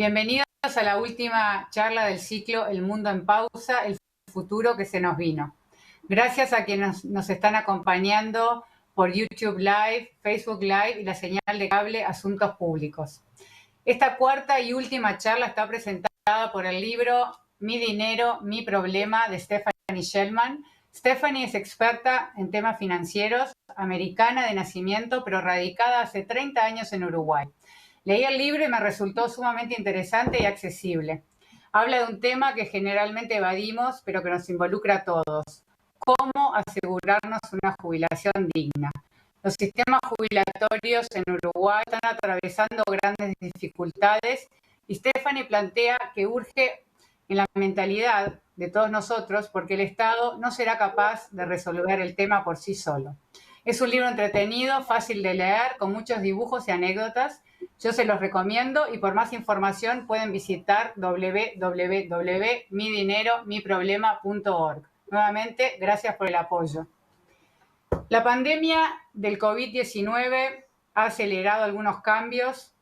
Bienvenidos a la última charla del ciclo El Mundo en Pausa, el futuro que se nos vino. Gracias a quienes nos están acompañando por YouTube Live, Facebook Live y la señal de cable Asuntos Públicos. Esta cuarta y última charla está presentada por el libro Mi dinero, mi problema de Stephanie Shellman. Stephanie es experta en temas financieros, americana de nacimiento, pero radicada hace 30 años en Uruguay. Leí el libro y me resultó sumamente interesante y accesible. Habla de un tema que generalmente evadimos, pero que nos involucra a todos. ¿Cómo asegurarnos una jubilación digna? Los sistemas jubilatorios en Uruguay están atravesando grandes dificultades y Stephanie plantea que urge en la mentalidad de todos nosotros porque el Estado no será capaz de resolver el tema por sí solo. Es un libro entretenido, fácil de leer, con muchos dibujos y anécdotas. Yo se los recomiendo y por más información pueden visitar www.midineromiproblema.org. Nuevamente, gracias por el apoyo. La pandemia del COVID-19 ha acelerado algunos cambios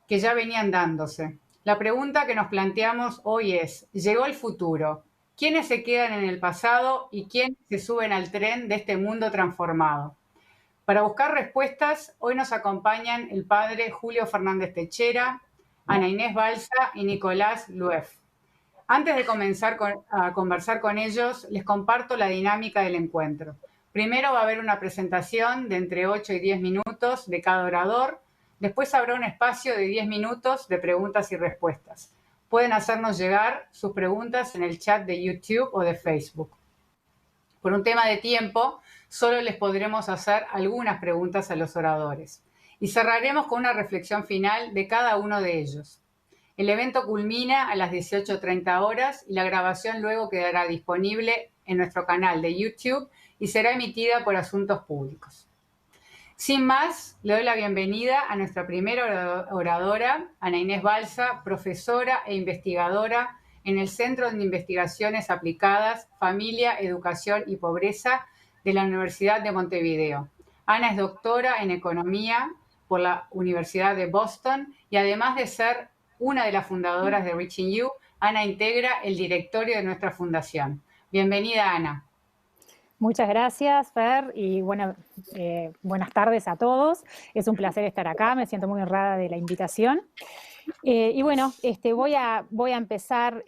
que ya venían dándose. La pregunta que nos planteamos hoy es, ¿llegó el futuro? ¿Quiénes se quedan en el pasado y quiénes se suben al tren de este mundo transformado? Para buscar respuestas, hoy nos acompañan el padre Julio Fernández Techera, Ana Inés Balsa y Nicolás Luef. Antes de comenzar a conversar con ellos, les comparto la dinámica del encuentro. Primero va a haber una presentación de entre 8 y 10 minutos de cada orador. Después habrá un espacio de 10 minutos de preguntas y respuestas. Pueden hacernos llegar sus preguntas en el chat de YouTube o de Facebook. Por un tema de tiempo, solo les podremos hacer algunas preguntas a los oradores. Y cerraremos con una reflexión final de cada uno de ellos. El evento culmina a las 18:30 horas y la grabación luego quedará disponible en nuestro canal de YouTube y será emitida por Asuntos Públicos. Sin más, le doy la bienvenida a nuestra primera oradora, Ana Inés Balsa, profesora e investigadora en el Centro de Investigaciones Aplicadas, Familia, Educación y Pobreza de la Universidad de Montevideo. Ana es doctora en Economía por la Universidad de Boston y además de ser una de las fundadoras de Reaching You, Ana integra el directorio de nuestra fundación. Bienvenida, Ana. Muchas gracias, Fer, y buenas tardes a todos. Es un placer estar acá, me siento muy honrada de la invitación. Y bueno, voy a empezar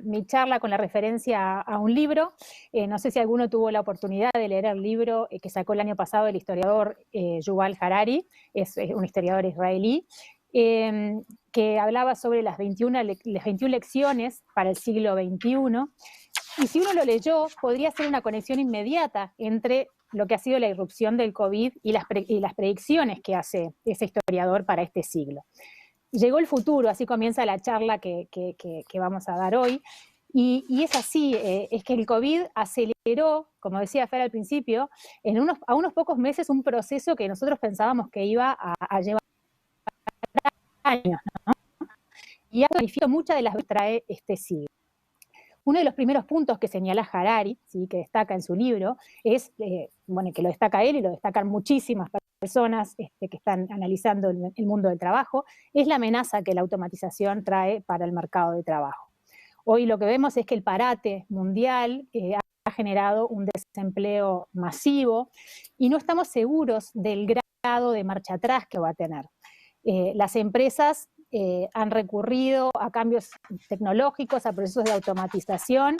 mi charla con la referencia a un libro. No sé si alguno tuvo la oportunidad de leer el libro que sacó el año pasado el historiador Yuval Harari, es un historiador israelí, que hablaba sobre las 21 lecciones para el siglo XXI. Y si uno lo leyó, podría hacer una conexión inmediata entre lo que ha sido la irrupción del COVID y las predicciones que hace ese historiador para este siglo. Llegó el futuro, así comienza la charla que vamos a dar hoy, y es así, es que el COVID aceleró, como decía Fer al principio, a unos pocos meses un proceso que nosotros pensábamos que iba a llevar años, ¿no? Y ha planificado muchas de las que trae este siglo. Uno de los primeros puntos que señala Harari, ¿sí?, que destaca en su libro, es, que lo destaca él y lo destacan muchísimas personas que están analizando el mundo del trabajo, es la amenaza que la automatización trae para el mercado de trabajo. Hoy lo que vemos es que el parate mundial ha generado un desempleo masivo y no estamos seguros del grado de marcha atrás que va a tener. Las empresas han recurrido a cambios tecnológicos, a procesos de automatización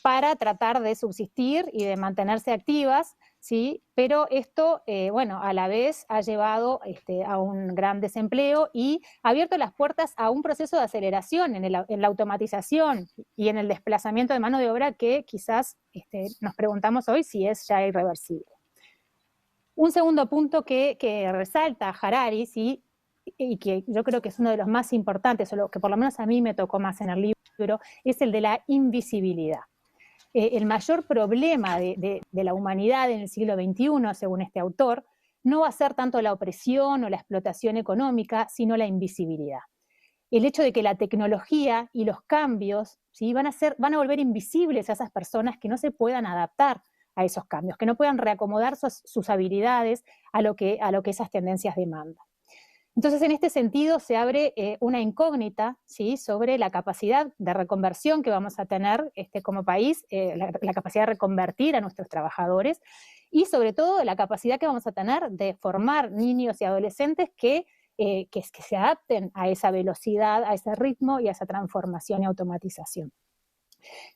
para tratar de subsistir y de mantenerse activas, ¿sí? Pero esto, a la vez ha llevado a un gran desempleo y ha abierto las puertas a un proceso de aceleración en la automatización y en el desplazamiento de mano de obra que quizás nos preguntamos hoy si es ya irreversible. Un segundo punto que resalta Harari, ¿sí?, y que yo creo que es uno de los más importantes, o lo que por lo menos a mí me tocó más en el libro, es el de la invisibilidad. El mayor problema de la humanidad en el siglo XXI, según este autor, no va a ser tanto la opresión o la explotación económica, sino la invisibilidad. El hecho de que la tecnología y los cambios, ¿sí?, van a volver invisibles a esas personas que no se puedan adaptar a esos cambios, que no puedan reacomodar sus habilidades a lo que esas tendencias demandan. Entonces, en este sentido, se abre una incógnita, ¿sí?, sobre la capacidad de reconversión que vamos a tener como país, la capacidad de reconvertir a nuestros trabajadores, y sobre todo la capacidad que vamos a tener de formar niños y adolescentes que se adapten a esa velocidad, a ese ritmo y a esa transformación y automatización.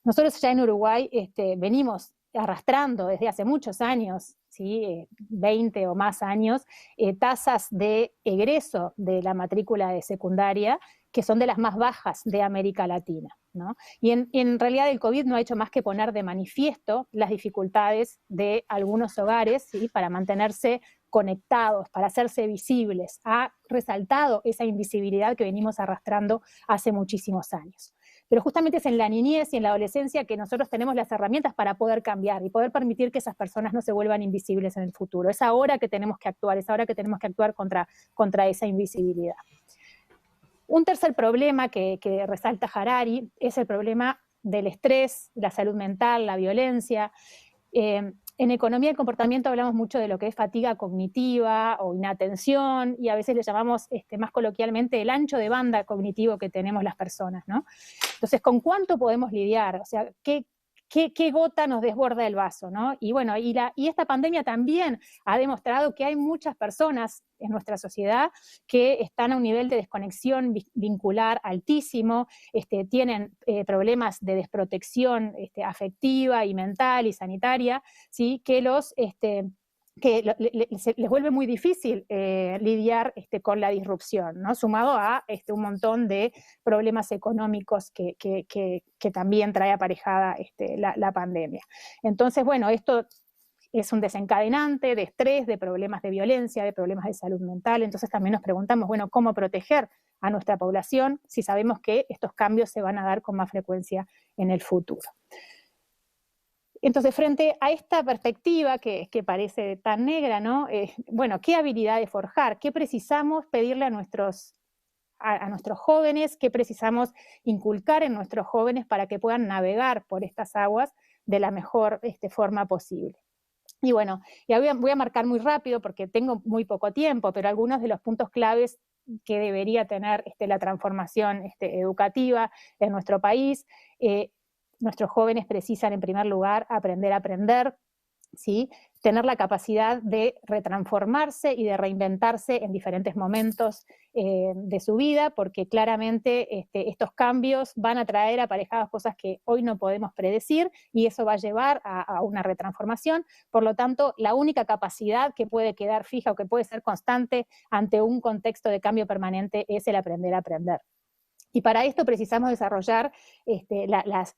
Nosotros ya en Uruguay venimos arrastrando desde hace muchos años, ¿sí? 20 o más años, tasas de egreso de la matrícula de secundaria que son de las más bajas de América Latina, ¿no? Y en realidad el COVID no ha hecho más que poner de manifiesto las dificultades de algunos hogares, ¿sí?, para mantenerse conectados, para hacerse visibles. Ha resaltado esa invisibilidad que venimos arrastrando hace muchísimos años. Pero justamente es en la niñez y en la adolescencia que nosotros tenemos las herramientas para poder cambiar y poder permitir que esas personas no se vuelvan invisibles en el futuro. Es ahora que tenemos que actuar, es ahora que tenemos que actuar contra esa invisibilidad. Un tercer problema que resalta Harari es el problema del estrés, la salud mental, la violencia. En economía del comportamiento hablamos mucho de lo que es fatiga cognitiva o inatención, y a veces le llamamos más coloquialmente el ancho de banda cognitivo que tenemos las personas, ¿no? Entonces, ¿con cuánto podemos lidiar? O sea, ¿qué gota nos desborda el vaso, ¿no? Y bueno, y esta pandemia también ha demostrado que hay muchas personas en nuestra sociedad que están a un nivel de desconexión vincular altísimo, tienen problemas de desprotección afectiva y mental y sanitaria, ¿sí?, que les vuelve muy difícil lidiar con la disrupción, ¿no?, sumado a un montón de problemas económicos que también trae aparejada la pandemia. Entonces, bueno, esto es un desencadenante de estrés, de problemas de violencia, de problemas de salud mental. Entonces también nos preguntamos, bueno, ¿cómo proteger a nuestra población si sabemos que estos cambios se van a dar con más frecuencia en el futuro? Entonces, frente a esta perspectiva que parece tan negra, ¿no? Bueno, ¿qué habilidades forjar? ¿Qué precisamos pedirle a nuestros jóvenes? ¿Qué precisamos inculcar en nuestros jóvenes para que puedan navegar por estas aguas de la mejor forma posible? Y bueno, ya voy a marcar muy rápido porque tengo muy poco tiempo, pero algunos de los puntos claves que debería tener la transformación educativa en nuestro país. Nuestros jóvenes precisan, en primer lugar, aprender a aprender, ¿sí?, tener la capacidad de retransformarse y de reinventarse en diferentes momentos de su vida, porque claramente estos cambios van a traer aparejadas cosas que hoy no podemos predecir, y eso va a llevar a una retransformación. Por lo tanto, la única capacidad que puede quedar fija o que puede ser constante ante un contexto de cambio permanente es el aprender a aprender. Y para esto precisamos desarrollar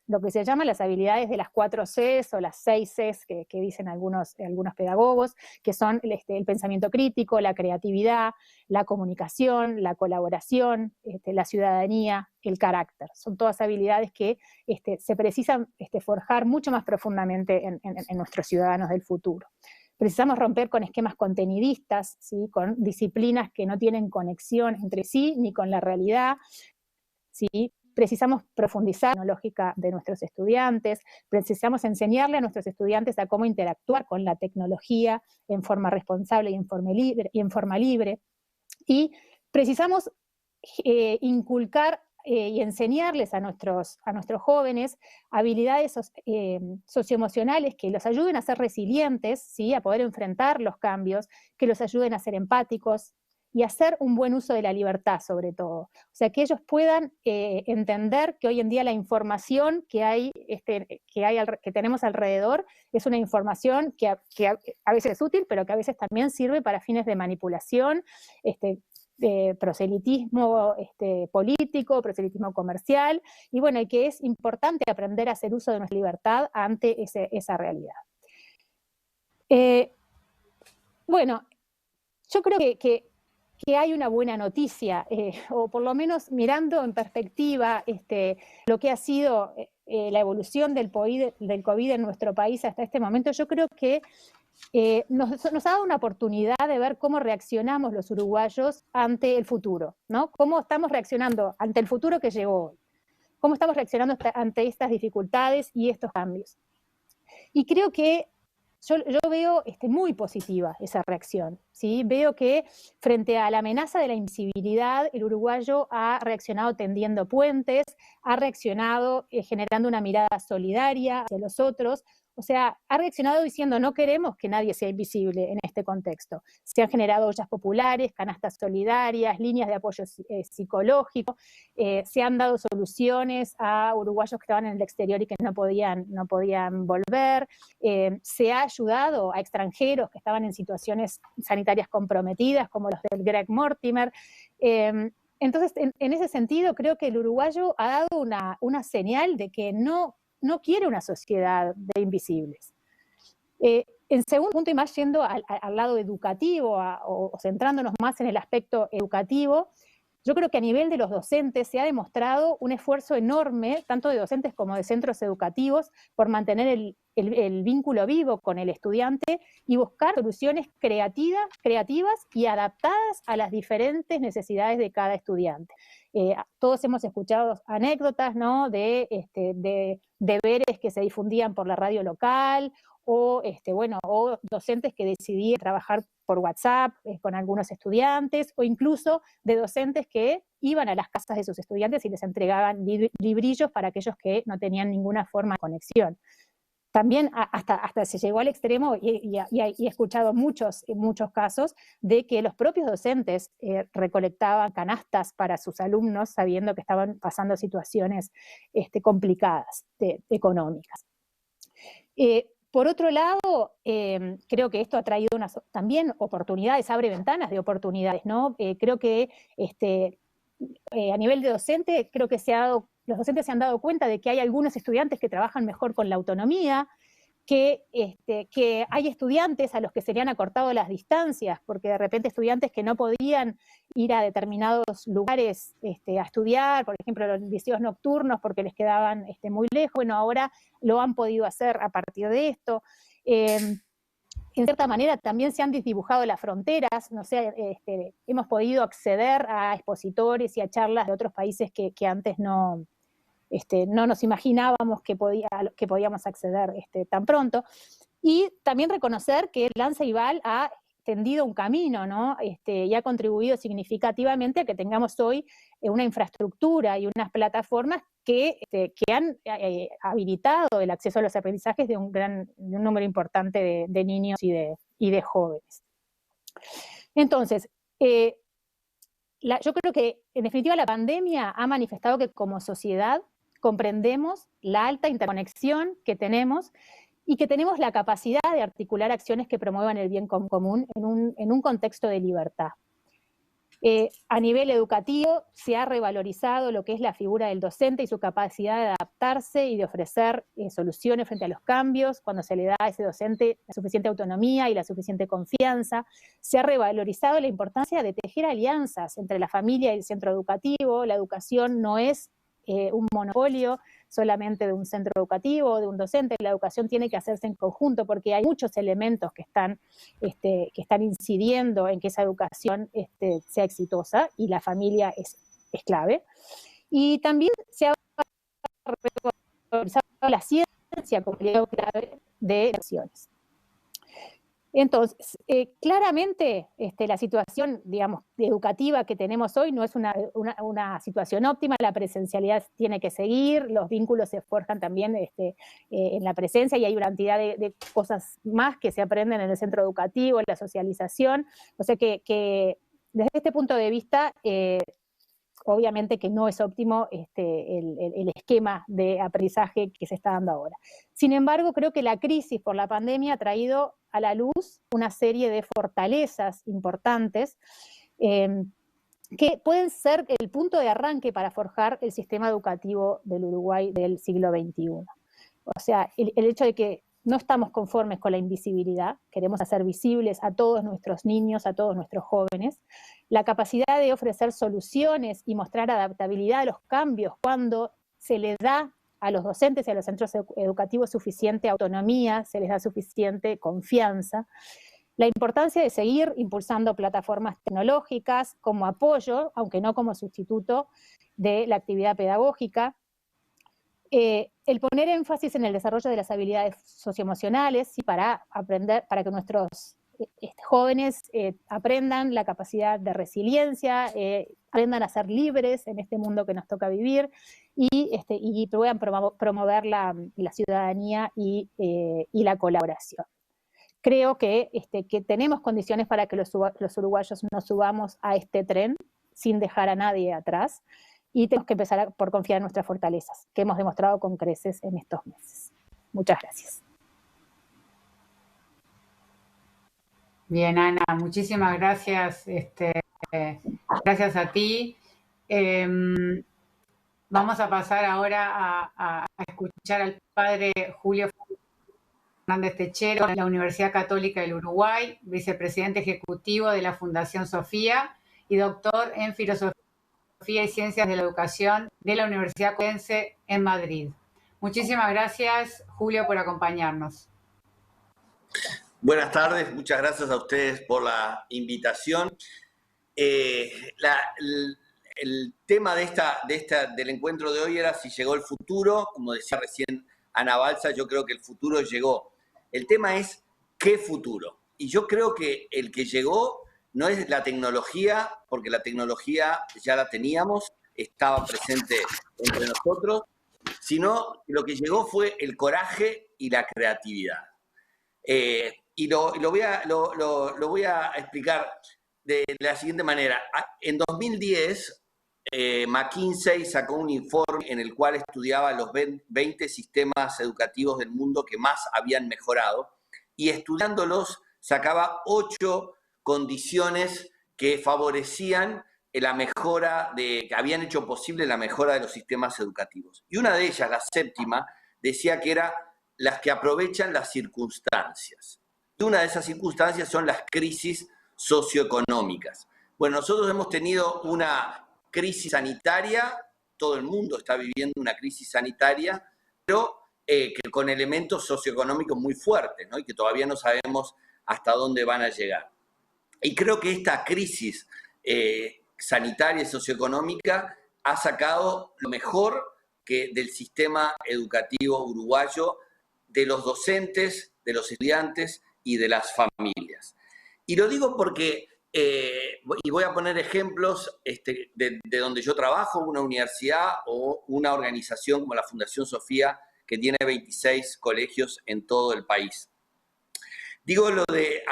lo que se llama las habilidades de las 4 Cs o las 6 Cs que dicen algunos pedagogos, que son el pensamiento crítico, la creatividad, la comunicación, la colaboración, la ciudadanía, el carácter. Son todas habilidades que se precisan forjar mucho más profundamente en nuestros ciudadanos del futuro. Precisamos romper con esquemas contenidistas, ¿sí?, con disciplinas que no tienen conexión entre sí ni con la realidad, ¿sí? Precisamos profundizar en la lógica de nuestros estudiantes, precisamos enseñarle a nuestros estudiantes a cómo interactuar con la tecnología en forma responsable y en forma libre, y precisamos inculcar y enseñarles a nuestros jóvenes habilidades socioemocionales que los ayuden a ser resilientes, ¿sí?, a poder enfrentar los cambios, que los ayuden a ser empáticos, y hacer un buen uso de la libertad, sobre todo. O sea, que ellos puedan entender que hoy en día la información que tenemos alrededor es una información que a veces es útil, pero que a veces también sirve para fines de manipulación, proselitismo político, proselitismo comercial, y bueno, y que es importante aprender a hacer uso de nuestra libertad ante esa realidad. Bueno, yo creo que hay una buena noticia, o por lo menos mirando en perspectiva lo que ha sido la evolución del COVID en nuestro país hasta este momento. Yo creo que nos ha dado una oportunidad de ver cómo reaccionamos los uruguayos ante el futuro, ¿no? Cómo estamos reaccionando ante el futuro que llegó hoy, cómo estamos reaccionando ante estas dificultades y estos cambios. Y creo que yo veo muy positiva esa reacción, ¿sí? Veo que frente a la amenaza de la invisibilidad, el uruguayo ha reaccionado tendiendo puentes, ha reaccionado generando una mirada solidaria hacia los otros, o sea, ha reaccionado diciendo no queremos que nadie sea invisible en este contexto. Se han generado ollas populares, canastas solidarias, líneas de apoyo psicológico, se han dado soluciones a uruguayos que estaban en el exterior y que no podían volver, se ha ayudado a extranjeros que estaban en situaciones sanitarias comprometidas, como los del Greg Mortimer. Entonces, en ese sentido, creo que el uruguayo ha dado una señal de que no quiere una sociedad de invisibles. En segundo punto, y más yendo al lado educativo, o centrándonos más en el aspecto educativo, yo creo que a nivel de los docentes se ha demostrado un esfuerzo enorme, tanto de docentes como de centros educativos, por mantener el vínculo vivo con el estudiante y buscar soluciones creativas y adaptadas a las diferentes necesidades de cada estudiante. Todos hemos escuchado anécdotas, ¿no?, de deberes que se difundían por la radio local, o docentes que decidían trabajar por WhatsApp con algunos estudiantes, o incluso de docentes que iban a las casas de sus estudiantes y les entregaban librillos para aquellos que no tenían ninguna forma de conexión. También hasta se llegó al extremo, y he escuchado muchos casos, de que los propios docentes recolectaban canastas para sus alumnos sabiendo que estaban pasando situaciones complicadas económicas. Por otro lado, creo que esto ha traído también oportunidades, abre ventanas de oportunidades, ¿no? Creo que a nivel de docente, creo que los docentes se han dado cuenta de que hay algunos estudiantes que trabajan mejor con la autonomía, que hay estudiantes a los que se le han acortado las distancias, porque de repente estudiantes que no podían ir a determinados lugares a estudiar, por ejemplo los liceos nocturnos porque les quedaban muy lejos, bueno, ahora lo han podido hacer a partir de esto. En cierta manera también se han desdibujado las fronteras, no sé, hemos podido acceder a expositores y a charlas de otros países que antes no nos imaginábamos que podíamos acceder tan pronto. Y también reconocer que Lanza Ival ha tendido un camino, ¿no? Y ha contribuido significativamente a que tengamos hoy una infraestructura y unas plataformas que han habilitado el acceso a los aprendizajes de un número importante de niños y de jóvenes. Entonces, yo creo que en definitiva la pandemia ha manifestado que como sociedad comprendemos la alta interconexión que tenemos y que tenemos la capacidad de articular acciones que promuevan el bien común en un contexto de libertad. A nivel educativo se ha revalorizado lo que es la figura del docente y su capacidad de adaptarse y de ofrecer soluciones frente a los cambios cuando se le da a ese docente la suficiente autonomía y la suficiente confianza. Se ha revalorizado la importancia de tejer alianzas entre la familia y el centro educativo. La educación no es un monopolio solamente de un centro educativo o de un docente. La educación tiene que hacerse en conjunto porque hay muchos elementos que están incidiendo en que esa educación sea exitosa, y la familia es clave. Y también se ha valorizado la ciencia como aliado clave de las acciones. Entonces, claramente la situación, digamos, educativa que tenemos hoy no es una situación óptima. La presencialidad tiene que seguir, los vínculos se forjan también en la presencia, y hay una cantidad de cosas más que se aprenden en el centro educativo, en la socialización. O sea que desde este punto de vista, obviamente que no es óptimo el esquema de aprendizaje que se está dando ahora. Sin embargo, creo que la crisis por la pandemia ha traído a la luz una serie de fortalezas importantes que pueden ser el punto de arranque para forjar el sistema educativo del Uruguay del siglo XXI. O sea, el hecho de que no estamos conformes con la invisibilidad, queremos hacer visibles a todos nuestros niños, a todos nuestros jóvenes, la capacidad de ofrecer soluciones y mostrar adaptabilidad a los cambios cuando se les da a los docentes y a los centros educativos suficiente autonomía, se les da suficiente confianza, la importancia de seguir impulsando plataformas tecnológicas como apoyo, aunque no como sustituto de la actividad pedagógica, el poner énfasis en el desarrollo de las habilidades socioemocionales y para aprender, para que nuestros jóvenes aprendan la capacidad de resiliencia, aprendan a ser libres en este mundo que nos toca vivir y puedan promover la ciudadanía y la colaboración. Creo que tenemos condiciones para que los uruguayos nos subamos a este tren sin dejar a nadie atrás, y tenemos que empezar por confiar en nuestras fortalezas, que hemos demostrado con creces en estos meses. Muchas gracias. Bien, Ana, muchísimas gracias. Gracias a ti. Vamos a pasar ahora a escuchar al padre Julio Fernández Techero, de la Universidad Católica del Uruguay, vicepresidente ejecutivo de la Fundación Sofía y doctor en Filosofía y Ciencias de la Educación de la Universidad Complutense en Madrid. Muchísimas gracias, Julio, por acompañarnos. Buenas tardes, muchas gracias a ustedes por la invitación. El tema del encuentro de hoy era si llegó el futuro. Como decía recién Ana Balsa, yo creo que el futuro llegó. El tema es ¿qué futuro? Y yo creo que el que llegó no es la tecnología, porque la tecnología ya la teníamos, estaba presente entre nosotros, sino lo que llegó fue el coraje y la creatividad. Y lo voy a explicar de la siguiente manera. En 2010, McKinsey sacó un informe en el cual estudiaba los 20 sistemas educativos del mundo que más habían mejorado, y estudiándolos sacaba 8 condiciones que favorecían la mejora, que habían hecho posible la mejora de los sistemas educativos. Y una de ellas, la séptima, decía que era las que aprovechan las circunstancias. Y una de esas circunstancias son las crisis socioeconómicas. Bueno, nosotros hemos tenido una crisis sanitaria, todo el mundo está viviendo una crisis sanitaria, pero que con elementos socioeconómicos muy fuertes, ¿no? Y que todavía no sabemos hasta dónde van a llegar. Y creo que esta crisis sanitaria y socioeconómica ha sacado lo mejor del sistema educativo uruguayo, de los docentes, de los estudiantes y de las familias. Y lo digo porque, y voy a poner ejemplos de donde yo trabajo, una universidad o una organización como la Fundación Sofía, que tiene 26 colegios en todo el país. Digo lo de,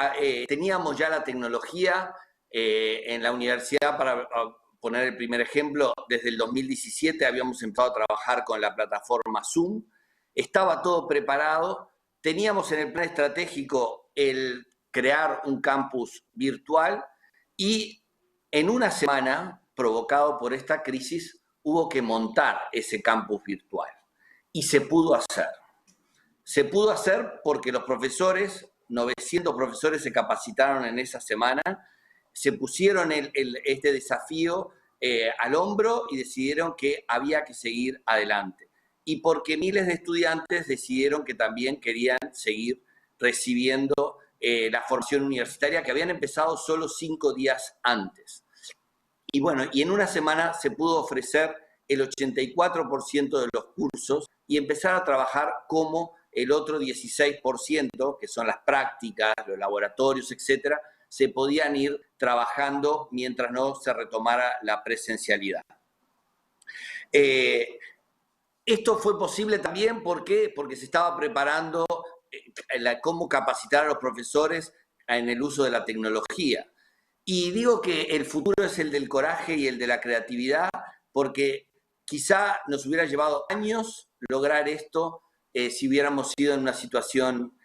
teníamos ya la tecnología en la universidad, para poner el primer ejemplo, desde el 2017 habíamos empezado a trabajar con la plataforma Zoom, estaba todo preparado, teníamos en el plan estratégico el crear un campus virtual y en una semana, provocado por esta crisis, hubo que montar ese campus virtual y se pudo hacer. Se pudo hacer porque los profesores, 900 profesores se capacitaron en esa semana, se pusieron este desafío al hombro y decidieron que había que seguir adelante. Y porque miles de estudiantes decidieron que también querían seguir recibiendo la formación universitaria, que habían empezado solo 5 días antes. Y bueno, y en una semana se pudo ofrecer el 84% de los cursos y empezar a trabajar como el otro 16%, que son las prácticas, los laboratorios, etcétera, se podían ir trabajando mientras no se retomara la presencialidad. Esto fue posible también, ¿por qué? Porque se estaba preparando cómo capacitar a los profesores en el uso de la tecnología. Y digo que el futuro es el del coraje y el de la creatividad, porque quizá nos hubiera llevado años lograr esto si hubiéramos sido en una situación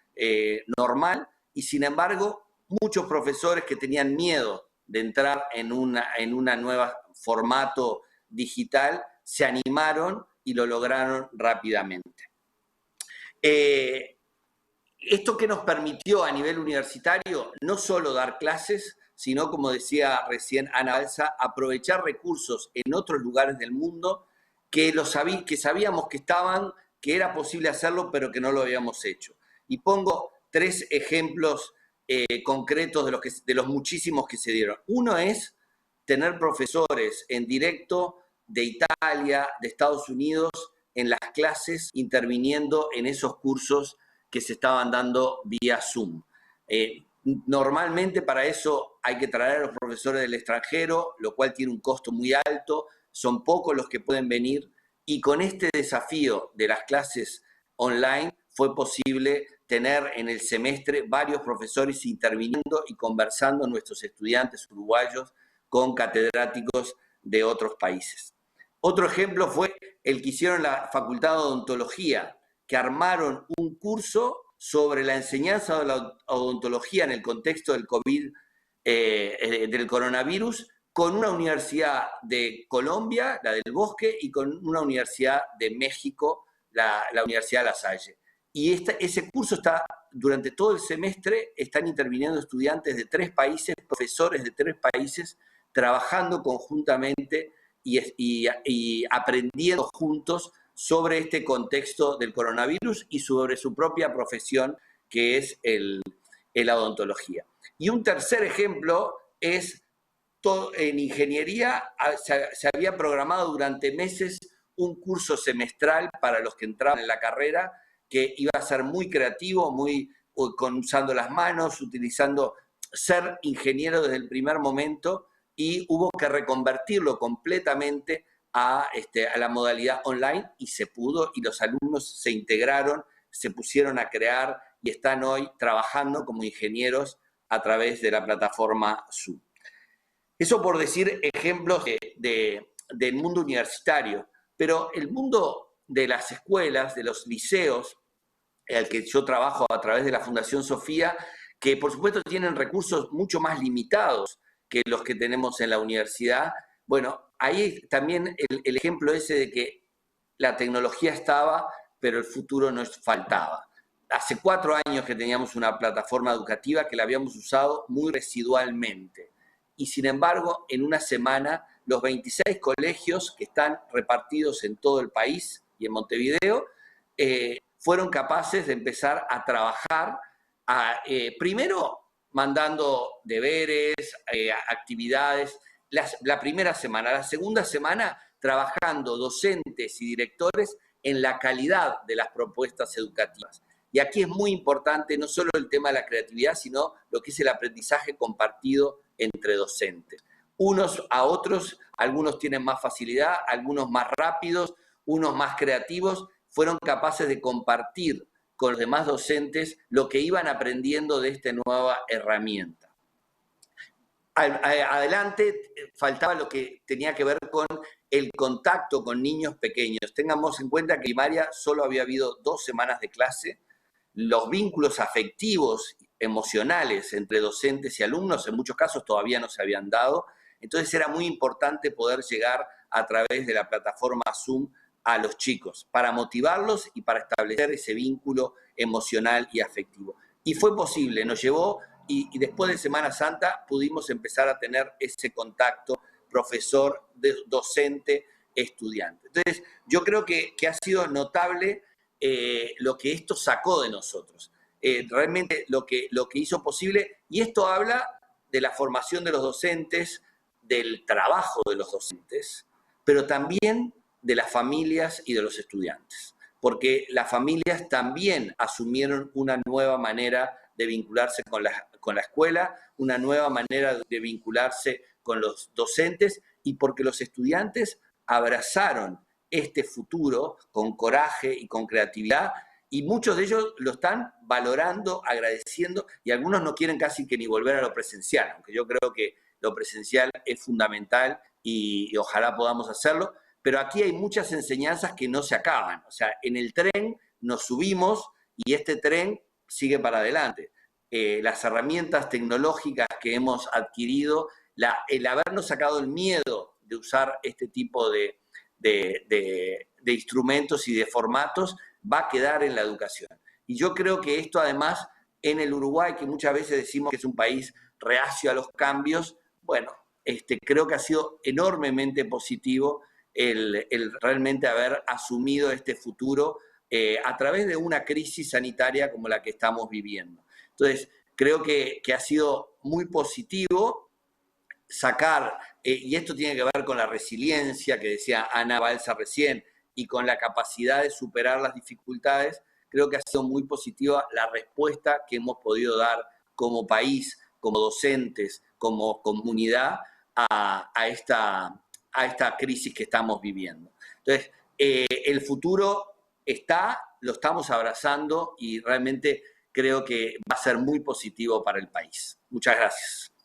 normal, y sin embargo, muchos profesores que tenían miedo de entrar en una nueva formato digital se animaron y lo lograron rápidamente. Esto que nos permitió a nivel universitario no solo dar clases, sino, como decía recién Ana Balsa, aprovechar recursos en otros lugares del mundo que sabíamos que estaban, que era posible hacerlo, pero que no lo habíamos hecho. Y pongo 3 ejemplos concretos de los muchísimos que se dieron. Uno es tener profesores en directo de Italia, de Estados Unidos, en las clases, interviniendo en esos cursos que se estaban dando vía Zoom. Normalmente para eso hay que traer a los profesores del extranjero, lo cual tiene un costo muy alto, son pocos los que pueden venir, y con este desafío de las clases online fue posible tener en el semestre varios profesores interviniendo y conversando nuestros estudiantes uruguayos con catedráticos de otros países. Otro ejemplo fue el que hicieron la Facultad de Odontología, que armaron un curso sobre la enseñanza de la odontología en el contexto del COVID, del coronavirus, con una universidad de Colombia, la del Bosque, y con una universidad de México, la Universidad de La Salle. Y ese curso está, durante todo el semestre, están interviniendo estudiantes de 3 países, profesores de 3 países, trabajando conjuntamente y aprendiendo juntos sobre este contexto del coronavirus y sobre su propia profesión, que es la odontología. Y un tercer ejemplo es, en ingeniería se había programado durante meses un curso semestral para los que entraban en la carrera, que iba a ser muy creativo, usando las manos, ser ingeniero desde el primer momento, y hubo que reconvertirlo completamente a la modalidad online, y se pudo, y los alumnos se integraron, se pusieron a crear y están hoy trabajando como ingenieros a través de la plataforma Zoom. Eso por decir ejemplos del mundo universitario, pero el mundo de las escuelas, de los liceos, al que yo trabajo a través de la Fundación Sofía, que por supuesto tienen recursos mucho más limitados que los que tenemos en la universidad. Bueno, ahí también el ejemplo ese de que la tecnología estaba, pero el futuro nos faltaba. Hace 4 años que teníamos una plataforma educativa que la habíamos usado muy residualmente. Y sin embargo, en una semana, los 26 colegios que están repartidos en todo el país y en Montevideo, fueron capaces de empezar a trabajar, primero mandando deberes, actividades, la primera semana. La segunda semana, trabajando docentes y directores en la calidad de las propuestas educativas. Y aquí es muy importante no solo el tema de la creatividad, sino lo que es el aprendizaje compartido entre docentes. Unos a otros, algunos tienen más facilidad, algunos más rápidos, unos más creativos, fueron capaces de compartir con los demás docentes lo que iban aprendiendo de esta nueva herramienta. Adelante faltaba lo que tenía que ver con el contacto con niños pequeños. Tengamos en cuenta que en primaria solo había habido 2 semanas de clase. Los vínculos afectivos, emocionales entre docentes y alumnos en muchos casos todavía no se habían dado. Entonces era muy importante poder llegar a través de la plataforma Zoom a los chicos, para motivarlos y para establecer ese vínculo emocional y afectivo. Y fue posible, nos llevó, y después de Semana Santa pudimos empezar a tener ese contacto profesor, docente, estudiante. Entonces, yo creo que ha sido notable lo que esto sacó de nosotros, realmente lo que hizo posible, y esto habla de la formación de los docentes, del trabajo de los docentes, pero también de las familias y de los estudiantes, porque las familias también asumieron una nueva manera de vincularse con la escuela, una nueva manera de vincularse con los docentes, y porque los estudiantes abrazaron este futuro con coraje y con creatividad, y muchos de ellos lo están valorando, agradeciendo, y algunos no quieren casi que ni volver a lo presencial, aunque yo creo que lo presencial es fundamental y ojalá podamos hacerlo. Pero aquí hay muchas enseñanzas que no se acaban. O sea, en el tren nos subimos y este tren sigue para adelante. Las herramientas tecnológicas que hemos adquirido, el habernos sacado el miedo de usar este tipo de instrumentos y de formatos, va a quedar en la educación. Y yo creo que esto además, en el Uruguay, que muchas veces decimos que es un país reacio a los cambios, bueno, creo que ha sido enormemente positivo el realmente haber asumido este futuro a través de una crisis sanitaria como la que estamos viviendo. Entonces, creo que ha sido muy positivo sacar, y esto tiene que ver con la resiliencia que decía Ana Balsa recién, y con la capacidad de superar las dificultades, creo que ha sido muy positiva la respuesta que hemos podido dar como país, como docentes, como comunidad a esta crisis que estamos viviendo. Entonces, el futuro está, lo estamos abrazando y realmente creo que va a ser muy positivo para el país. Muchas gracias.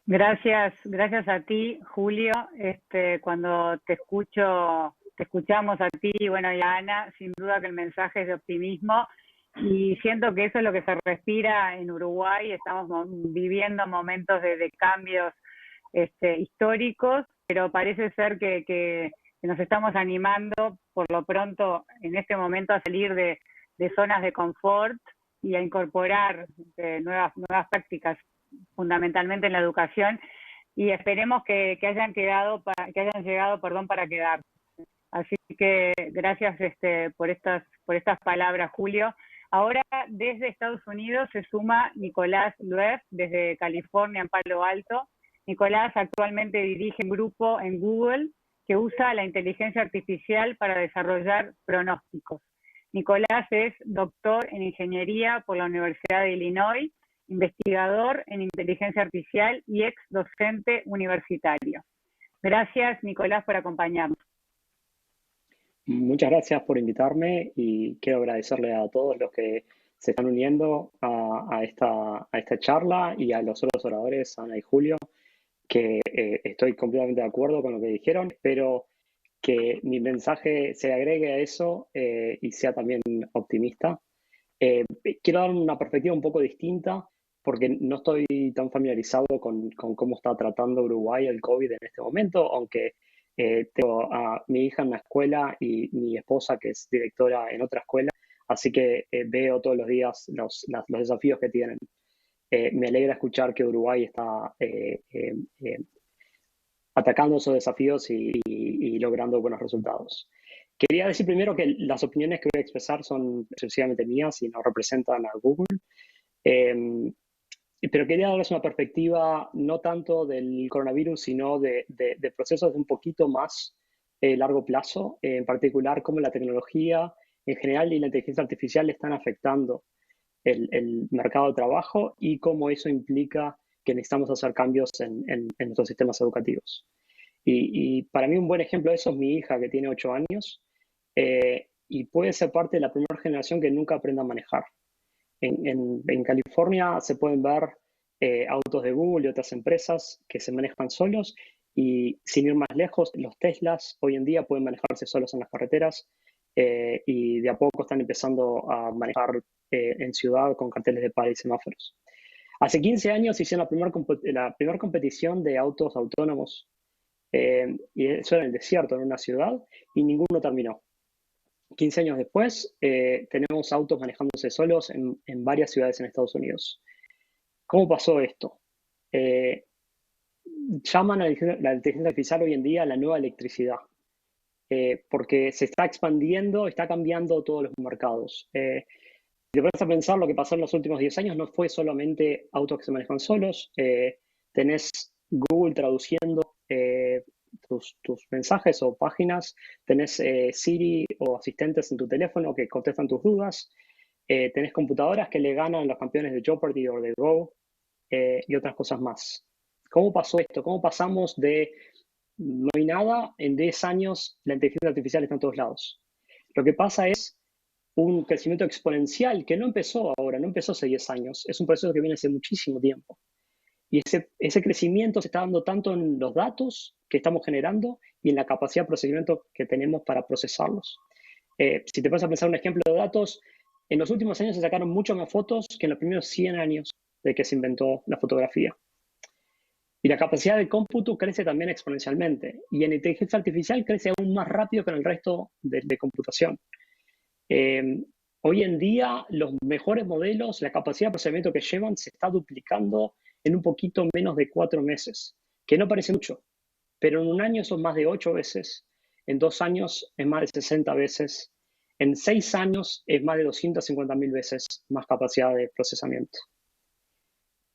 Gracias a ti, Julio. Cuando te escuchamos a ti y bueno, y a Ana, sin duda que el mensaje es de optimismo y siento que eso es lo que se respira en Uruguay. Estamos viviendo momentos de cambios históricos, pero parece ser que nos estamos animando por lo pronto en este momento a salir de zonas de confort y a incorporar nuevas prácticas, fundamentalmente en la educación, y esperemos que hayan llegado para quedarse. Así que gracias por estas palabras, Julio. Ahora desde Estados Unidos se suma Nicolás Luev, desde California, en Palo Alto. Nicolás actualmente dirige un grupo en Google que usa la inteligencia artificial para desarrollar pronósticos. Nicolás es doctor en ingeniería por la Universidad de Illinois, investigador en inteligencia artificial y ex docente universitario. Gracias, Nicolás, por acompañarnos. Muchas gracias por invitarme y quiero agradecerle a todos los que se están uniendo a esta charla y a los otros oradores, Ana y Julio, que estoy completamente de acuerdo con lo que dijeron. Espero que mi mensaje se agregue a eso y sea también optimista. Quiero dar una perspectiva un poco distinta porque no estoy tan familiarizado con cómo está tratando Uruguay el COVID en este momento, aunque tengo a mi hija en una escuela y mi esposa que es directora en otra escuela, así que veo todos los días los desafíos que tienen. Me alegra escuchar que Uruguay está atacando esos desafíos y logrando buenos resultados. Quería decir primero que las opiniones que voy a expresar son exclusivamente mías y no representan a Google. Pero quería darles una perspectiva no tanto del coronavirus, sino de procesos de un poquito más largo plazo, en particular cómo la tecnología en general y la inteligencia artificial están afectando el mercado de trabajo y cómo eso implica que necesitamos hacer cambios en nuestros sistemas educativos. Y para mí un buen ejemplo de eso es mi hija que tiene 8 años y puede ser parte de la primera generación que nunca aprenda a manejar. En California se pueden ver autos de Google y otras empresas que se manejan solos y sin ir más lejos, los Teslas hoy en día pueden manejarse solos en las carreteras y de a poco están empezando a manejar en ciudad con carteles de para y semáforos. Hace 15 años hicieron la primera competición de autos autónomos y eso era en el desierto, en una ciudad, y ninguno terminó. 15 años después, tenemos autos manejándose solos en varias ciudades en Estados Unidos. ¿Cómo pasó esto? Llaman a la inteligencia artificial hoy en día la nueva electricidad, porque se está expandiendo, está cambiando todos los mercados. Si te pones a pensar, lo que pasó en los últimos 10 años no fue solamente autos que se manejan solos, tenés Google traduciendo tus mensajes o páginas, tenés Siri o asistentes en tu teléfono que contestan tus dudas, tenés computadoras que le ganan a los campeones de Jeopardy o de Go y otras cosas más. ¿Cómo pasó esto? ¿Cómo pasamos de no hay nada, en 10 años la inteligencia artificial está en todos lados? Lo que pasa es un crecimiento exponencial que no empezó ahora, no empezó hace 10 años, es un proceso que viene hace muchísimo tiempo. Y ese crecimiento se está dando tanto en los datos que estamos generando y en la capacidad de procesamiento que tenemos para procesarlos. Si te pones a pensar un ejemplo de datos, en los últimos años se sacaron mucho más fotos que en los primeros 100 años de que se inventó la fotografía. Y la capacidad de cómputo crece también exponencialmente. Y en inteligencia artificial crece aún más rápido que en el resto de computación. Hoy en día, los mejores modelos, la capacidad de procesamiento que llevan se está duplicando en un poquito menos de 4 meses, que no parece mucho, pero en un año son más de 8 veces, en 2 años es más de 60 veces, en 6 años es más de 250.000 veces más capacidad de procesamiento.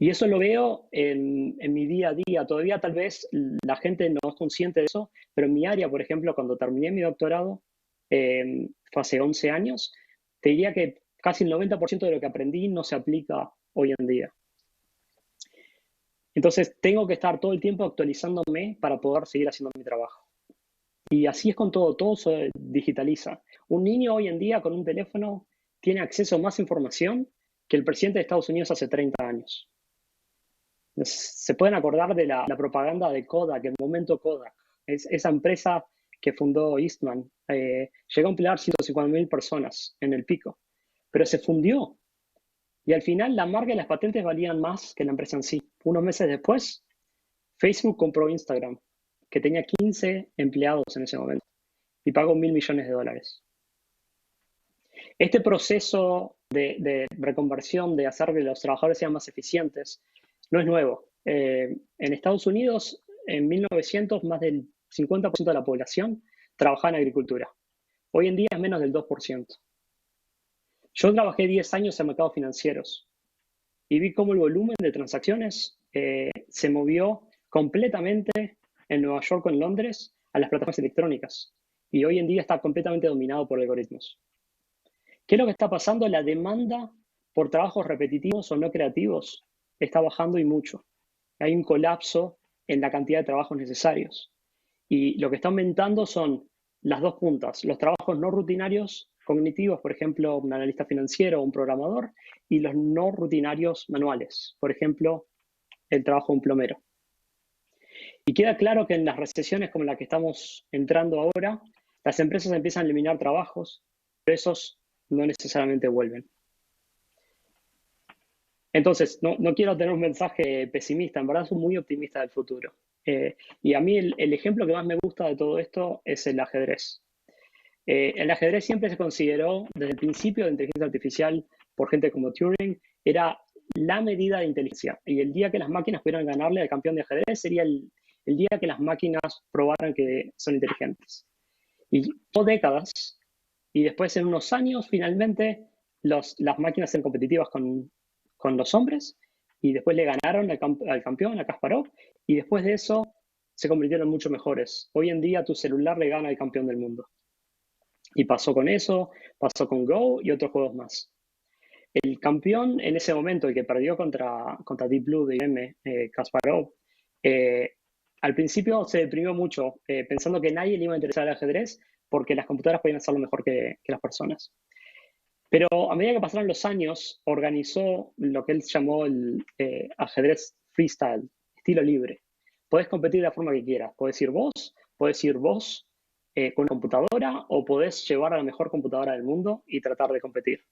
Y eso lo veo en mi día a día. Todavía tal vez la gente no es consciente de eso, pero en mi área, por ejemplo, cuando terminé mi doctorado, fue hace 11 años, te diría que casi el 90% de lo que aprendí no se aplica hoy en día. Entonces, tengo que estar todo el tiempo actualizándome para poder seguir haciendo mi trabajo. Y así es con todo, todo se digitaliza. Un niño hoy en día con un teléfono tiene acceso a más información que el presidente de Estados Unidos hace 30 años. Se pueden acordar de la propaganda de Kodak, el momento Kodak. Esa empresa que fundó Eastman. Llegó a emplear 150.000 personas en el pico, pero se fundió. Y al final la marca y las patentes valían más que la empresa en sí. Unos meses después, Facebook compró Instagram, que tenía 15 empleados en ese momento, y pagó $1.000 millones. Este proceso de reconversión, de hacer que los trabajadores sean más eficientes, no es nuevo. En Estados Unidos, en 1900, más del 50% de la población trabajaba en agricultura. Hoy en día es menos del 2%. Yo trabajé 10 años en mercados financieros y vi cómo el volumen de transacciones se movió completamente en Nueva York o en Londres a las plataformas electrónicas. Y hoy en día está completamente dominado por algoritmos. ¿Qué es lo que está pasando? La demanda por trabajos repetitivos o no creativos está bajando y mucho. Hay un colapso en la cantidad de trabajos necesarios. Y lo que está aumentando son las dos puntas, los trabajos no rutinarios cognitivos, por ejemplo, un analista financiero o un programador, y los no rutinarios manuales, por ejemplo, el trabajo de un plomero. Y queda claro que en las recesiones como la que estamos entrando ahora, las empresas empiezan a eliminar trabajos, pero esos no necesariamente vuelven. Entonces, no quiero tener un mensaje pesimista, en verdad soy muy optimista del futuro. Y a mí el ejemplo que más me gusta de todo esto es el ajedrez. El ajedrez siempre se consideró, desde el principio de inteligencia artificial, por gente como Turing, era la medida de inteligencia. Y el día que las máquinas pudieran ganarle al campeón de ajedrez sería el día que las máquinas probaran que son inteligentes. Y por décadas, y después en unos años, finalmente, las máquinas eran competitivas con los hombres, y después le ganaron al campeón, a Kasparov, y después de eso se convirtieron mucho mejores. Hoy en día tu celular le gana al campeón del mundo. Y pasó con eso, pasó con Go y otros juegos más. El campeón en ese momento, el que perdió contra Deep Blue de IBM, Kasparov, al principio se deprimió mucho, pensando que nadie le iba a interesar el ajedrez porque las computadoras podían hacerlo mejor que las personas. Pero a medida que pasaron los años, organizó lo que él llamó el ajedrez freestyle, estilo libre. Podés competir de la forma que quieras. Podés ir vos con una computadora, o podés llevar a la mejor computadora del mundo y tratar de competir.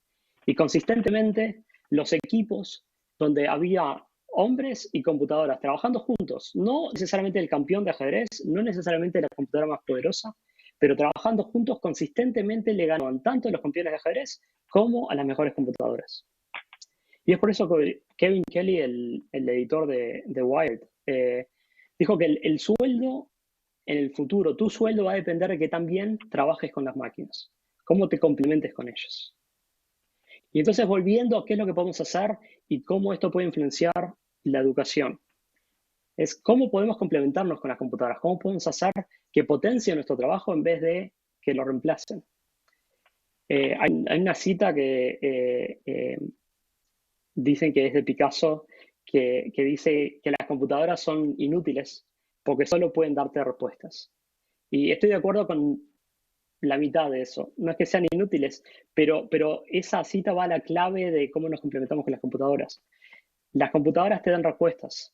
Y consistentemente los equipos donde había hombres y computadoras trabajando juntos, no necesariamente el campeón de ajedrez, no necesariamente la computadora más poderosa, pero trabajando juntos consistentemente le ganaban tanto a los campeones de ajedrez como a las mejores computadoras. Y es por eso que Kevin Kelly, el editor de Wired, dijo que el sueldo en el futuro, tu sueldo va a depender de que también trabajes con las máquinas, cómo te complementes con ellas. Y entonces, volviendo a qué es lo que podemos hacer y cómo esto puede influenciar la educación, es cómo podemos complementarnos con las computadoras, cómo podemos hacer que potencien nuestro trabajo en vez de que lo reemplacen. Hay una cita que dicen que es de Picasso, que dice que las computadoras son inútiles porque solo pueden darte respuestas. Y estoy de acuerdo con la mitad de eso. No es que sean inútiles, pero esa cita va a la clave de cómo nos complementamos con las computadoras. Las computadoras te dan respuestas.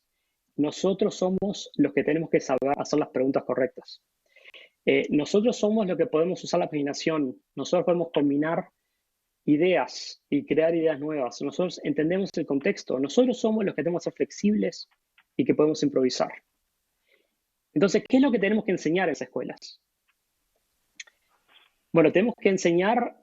Nosotros somos los que tenemos que saber hacer las preguntas correctas. Nosotros somos los que podemos usar la imaginación. Nosotros podemos combinar ideas y crear ideas nuevas. Nosotros entendemos el contexto. Nosotros somos los que tenemos que ser flexibles y que podemos improvisar. Entonces, ¿qué es lo que tenemos que enseñar en esas escuelas? Bueno, tenemos que enseñar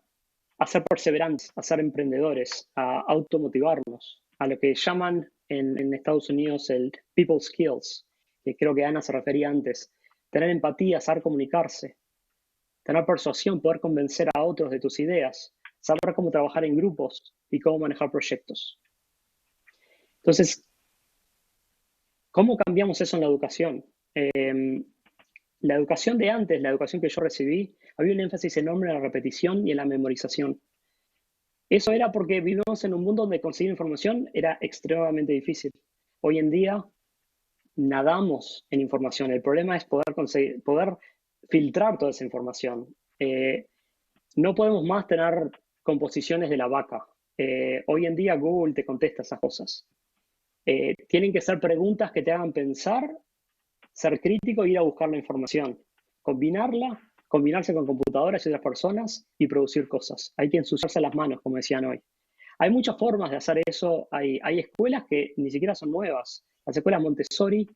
a ser perseverantes, a ser emprendedores, a automotivarnos, a lo que llaman en Estados Unidos el people skills, que creo que Ana se refería antes. Tener empatía, saber comunicarse, tener persuasión, poder convencer a otros de tus ideas, saber cómo trabajar en grupos y cómo manejar proyectos. Entonces, ¿Cómo cambiamos eso en la educación? La educación de antes, la educación que yo recibí, había un énfasis enorme en la repetición y en la memorización. Eso era porque vivimos en un mundo donde conseguir información era extremadamente difícil. Hoy en día nadamos en información. El problema es poder filtrar toda esa información. No podemos más tener composiciones de la vaca. Hoy en día Google te contesta esas cosas. Tienen que ser preguntas que te hagan pensar, ser crítico e ir a buscar la información. Combinarse con computadoras y otras personas y producir cosas. Hay que ensuciarse las manos, como decían hoy. Hay muchas formas de hacer eso. Hay escuelas que ni siquiera son nuevas. Las escuelas Montessori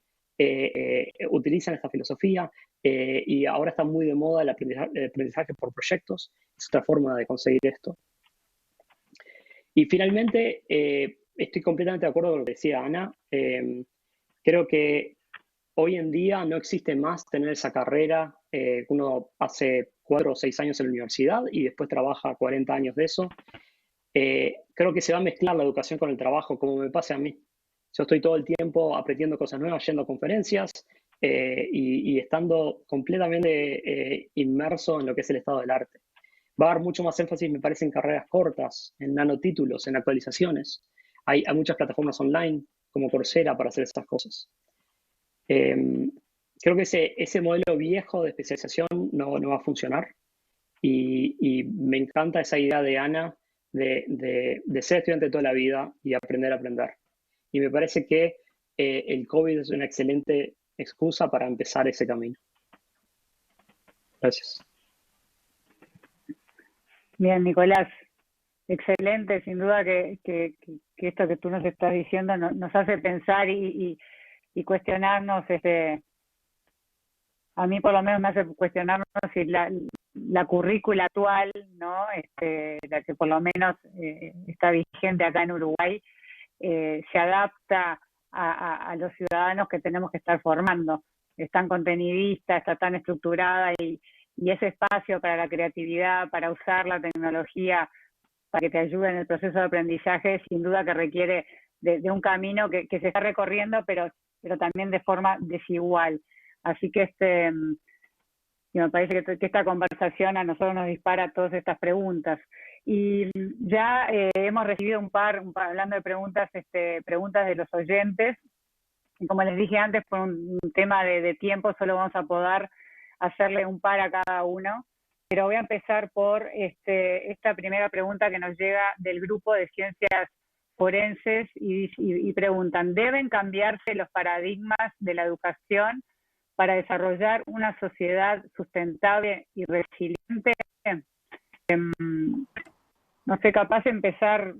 utilizan esta filosofía y ahora está muy de moda el aprendizaje por proyectos. Es otra forma de conseguir esto. Y finalmente, estoy completamente de acuerdo con lo que decía Ana. Creo que hoy en día no existe más tener esa carrera que uno hace 4 o 6 años en la universidad y después trabaja 40 años de eso. Creo que se va a mezclar la educación con el trabajo, como me pasa a mí. Yo estoy todo el tiempo aprendiendo cosas nuevas, yendo a conferencias y estando completamente inmerso en lo que es el estado del arte. Va a haber mucho más énfasis, me parece, en carreras cortas, en nanotítulos, en actualizaciones. Hay muchas plataformas online como Coursera para hacer esas cosas. Creo que ese modelo viejo de especialización no va a funcionar y me encanta esa idea de Ana de ser estudiante toda la vida y aprender a aprender. Y me parece que el COVID es una excelente excusa para empezar ese camino. Gracias. Bien, Nicolás, excelente, sin duda que esto que tú nos estás diciendo nos hace pensar y cuestionarnos, a mí por lo menos me hace cuestionarnos si la currícula actual, ¿no? La que por lo menos está vigente acá en Uruguay, se adapta a los ciudadanos que tenemos que estar formando. Es tan contenidista, está tan estructurada y ese espacio para la creatividad, para usar la tecnología, para que te ayude en el proceso de aprendizaje, sin duda que requiere de un camino que se está recorriendo, pero también de forma desigual. Así que me parece que esta conversación a nosotros nos dispara todas estas preguntas. Y ya hemos recibido hablando de preguntas, preguntas de los oyentes. Y como les dije antes, por un tema de tiempo, solo vamos a poder hacerle un par a cada uno. Pero voy a empezar por esta primera pregunta que nos llega del grupo de ciencias forenses y preguntan, ¿deben cambiarse los paradigmas de la educación para desarrollar una sociedad sustentable y resiliente? No sé, capaz de empezar,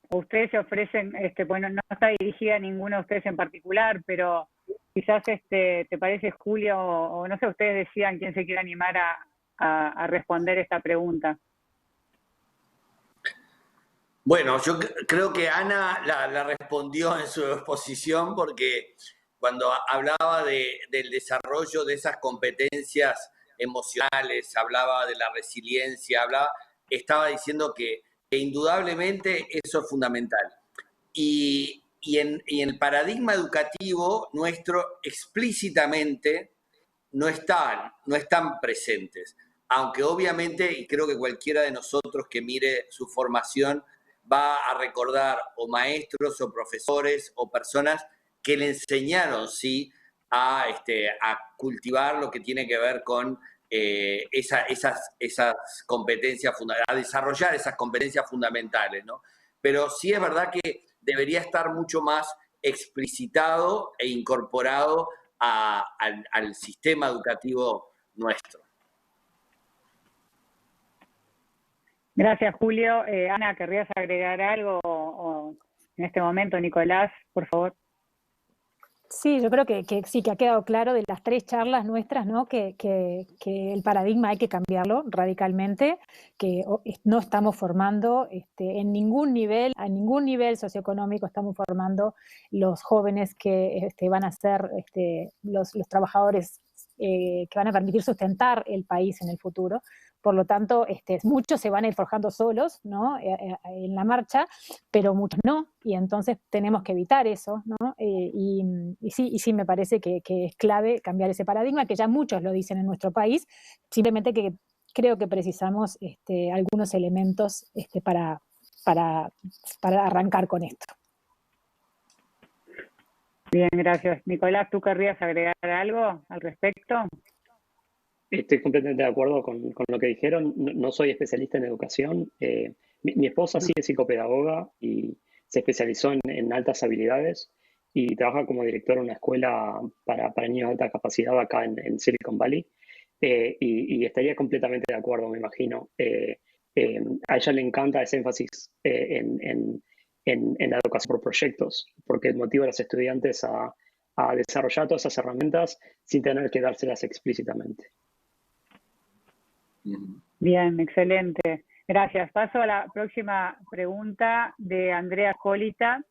ustedes se ofrecen, bueno, no está dirigida a ninguno de ustedes en particular, pero quizás ¿te parece, Julio, o no sé, ustedes decidan quién se quiere animar a responder esta pregunta? Bueno, yo creo que Ana la respondió en su exposición porque cuando hablaba del desarrollo de esas competencias emocionales, hablaba de la resiliencia, estaba diciendo que indudablemente eso es fundamental. Y en el paradigma educativo nuestro explícitamente no están presentes, aunque obviamente, y creo que cualquiera de nosotros que mire su formación va a recordar o maestros o profesores o personas que le enseñaron, sí, a cultivar lo que tiene que ver con esas competencias, a desarrollar esas competencias fundamentales, ¿no? Pero sí es verdad que debería estar mucho más explicitado e incorporado al sistema educativo nuestro. Gracias, Julio. Ana, ¿querrías agregar algo o en este momento, Nicolás, por favor? Sí, yo creo que sí, que ha quedado claro de las 3 charlas nuestras, ¿no? Que el paradigma hay que cambiarlo radicalmente, que no estamos formando en ningún nivel, a ningún nivel socioeconómico estamos formando los jóvenes que van a ser los trabajadores que van a permitir sustentar el país en el futuro. por lo tanto, muchos se van a ir forjando solos, ¿no? En la marcha, pero muchos no, y entonces tenemos que evitar eso, ¿no? Y sí me parece que es clave cambiar ese paradigma, que ya muchos lo dicen en nuestro país, simplemente que creo que precisamos algunos elementos para arrancar con esto. Bien, gracias. Nicolás, ¿tú querrías agregar algo al respecto? Estoy completamente de acuerdo con lo que dijeron. No soy especialista en educación. Mi esposa sí es psicopedagoga y se especializó en altas habilidades y trabaja como directora en una escuela para niños de alta capacidad acá en Silicon Valley. Y estaría completamente de acuerdo, me imagino. A ella le encanta ese énfasis en la educación por proyectos, porque motiva a los estudiantes a desarrollar todas esas herramientas sin tener que dárselas explícitamente. Bien, excelente. Gracias. Paso a la próxima pregunta de Andrea Colita.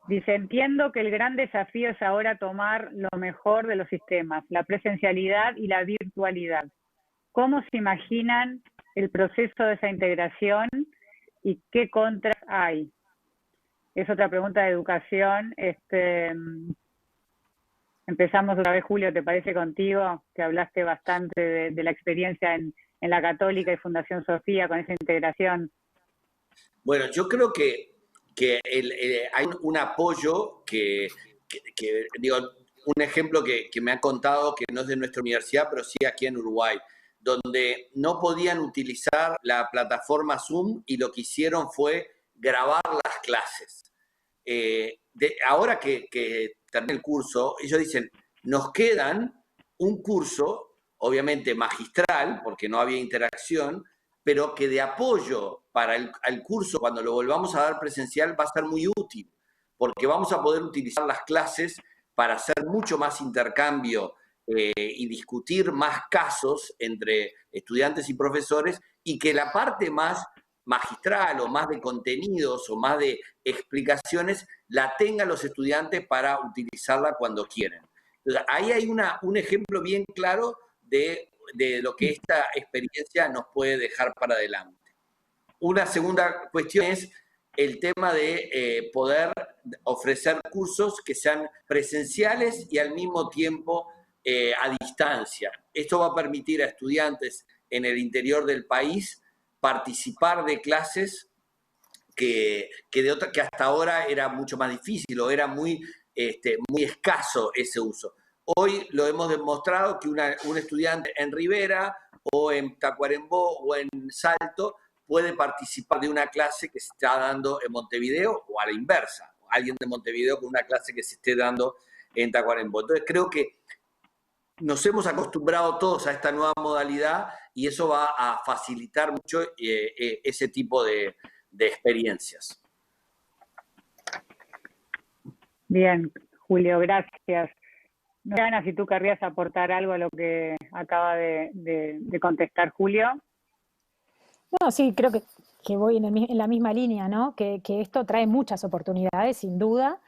Dice, entiendo que el gran desafío es ahora tomar lo mejor de los sistemas, la presencialidad y la virtualidad. ¿Cómo se imaginan el proceso de esa integración y qué contras hay? Es otra pregunta de educación. Empezamos otra vez, Julio, ¿te parece contigo? Que hablaste bastante de la experiencia en la Católica y Fundación Sofía con esa integración. Bueno, yo creo que hay un apoyo digo, un ejemplo que me han contado, que no es de nuestra universidad, pero sí aquí en Uruguay, donde no podían utilizar la plataforma Zoom y lo que hicieron fue grabar las clases. Ahora que termina el curso, ellos dicen, nos quedan un curso, obviamente magistral, porque no había interacción, pero que de apoyo para el curso, cuando lo volvamos a dar presencial, va a ser muy útil, porque vamos a poder utilizar las clases para hacer mucho más intercambio y discutir más casos entre estudiantes y profesores, y que la parte más magistral o más de contenidos o más de explicaciones la tengan los estudiantes para utilizarla cuando quieren. Entonces, ahí hay un ejemplo bien claro de lo que esta experiencia nos puede dejar para adelante. Una segunda cuestión es el tema de poder ofrecer cursos que sean presenciales y al mismo tiempo a distancia. Esto va a permitir a estudiantes en el interior del país participar de clases que hasta ahora era mucho más difícil o era muy escaso ese uso. Hoy lo hemos demostrado que un estudiante en Rivera o en Tacuarembó o en Salto puede participar de una clase que se está dando en Montevideo o a la inversa, alguien de Montevideo con una clase que se esté dando en Tacuarembó. Entonces creo que nos hemos acostumbrado todos a esta nueva modalidad y eso va a facilitar mucho ese tipo de experiencias. Bien, Julio, gracias. Ana, si tú querrías aportar algo a lo que acaba de contestar Julio. No, sí, creo que voy en la misma línea, ¿no? Que esto trae muchas oportunidades, sin duda.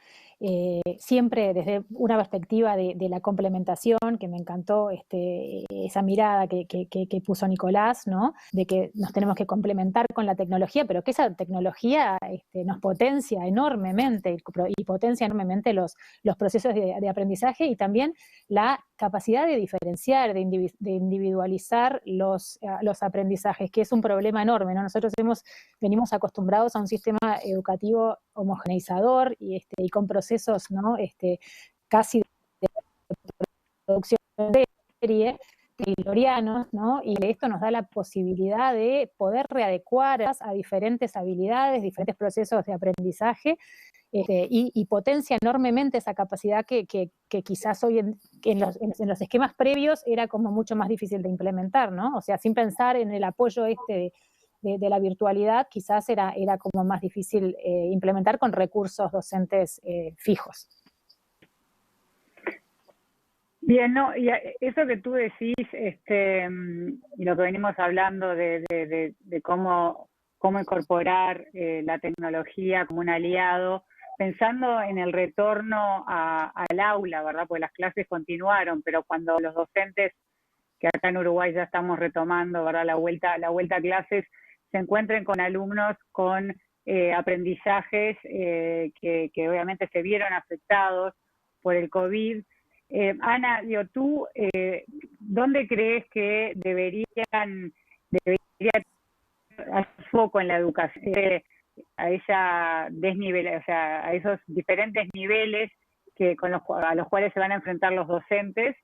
Siempre desde una perspectiva de la complementación, que me encantó esa mirada que puso Nicolás, ¿no? De que nos tenemos que complementar con la tecnología, pero que esa tecnología nos potencia enormemente y potencia enormemente los procesos de aprendizaje y también la capacidad de diferenciar, de individualizar los aprendizajes, que es un problema enorme, ¿no? Nosotros venimos acostumbrados a un sistema educativo homogeneizador y con procesos, ¿no? Casi de producción de serie, taylorianos, ¿no? Y esto nos da la posibilidad de poder readecuar a diferentes habilidades, diferentes procesos de aprendizaje, y potencia enormemente esa capacidad que quizás hoy en los esquemas previos era como mucho más difícil de implementar, ¿no? O sea, sin pensar en el apoyo de la virtualidad, quizás era como más difícil implementar con recursos docentes fijos. Bien, no, y eso que tú decís, y lo que venimos hablando de cómo incorporar la tecnología como un aliado, pensando en el retorno al aula, ¿verdad? Porque las clases continuaron, pero cuando los docentes que acá en Uruguay ya estamos retomando, ¿verdad? La vuelta a clases, se encuentren con alumnos con aprendizajes que obviamente se vieron afectados por el COVID. Ana, tú, ¿dónde crees que debería hacer foco en la educación a esa o sea, a esos diferentes niveles a los cuales se van a enfrentar los docentes?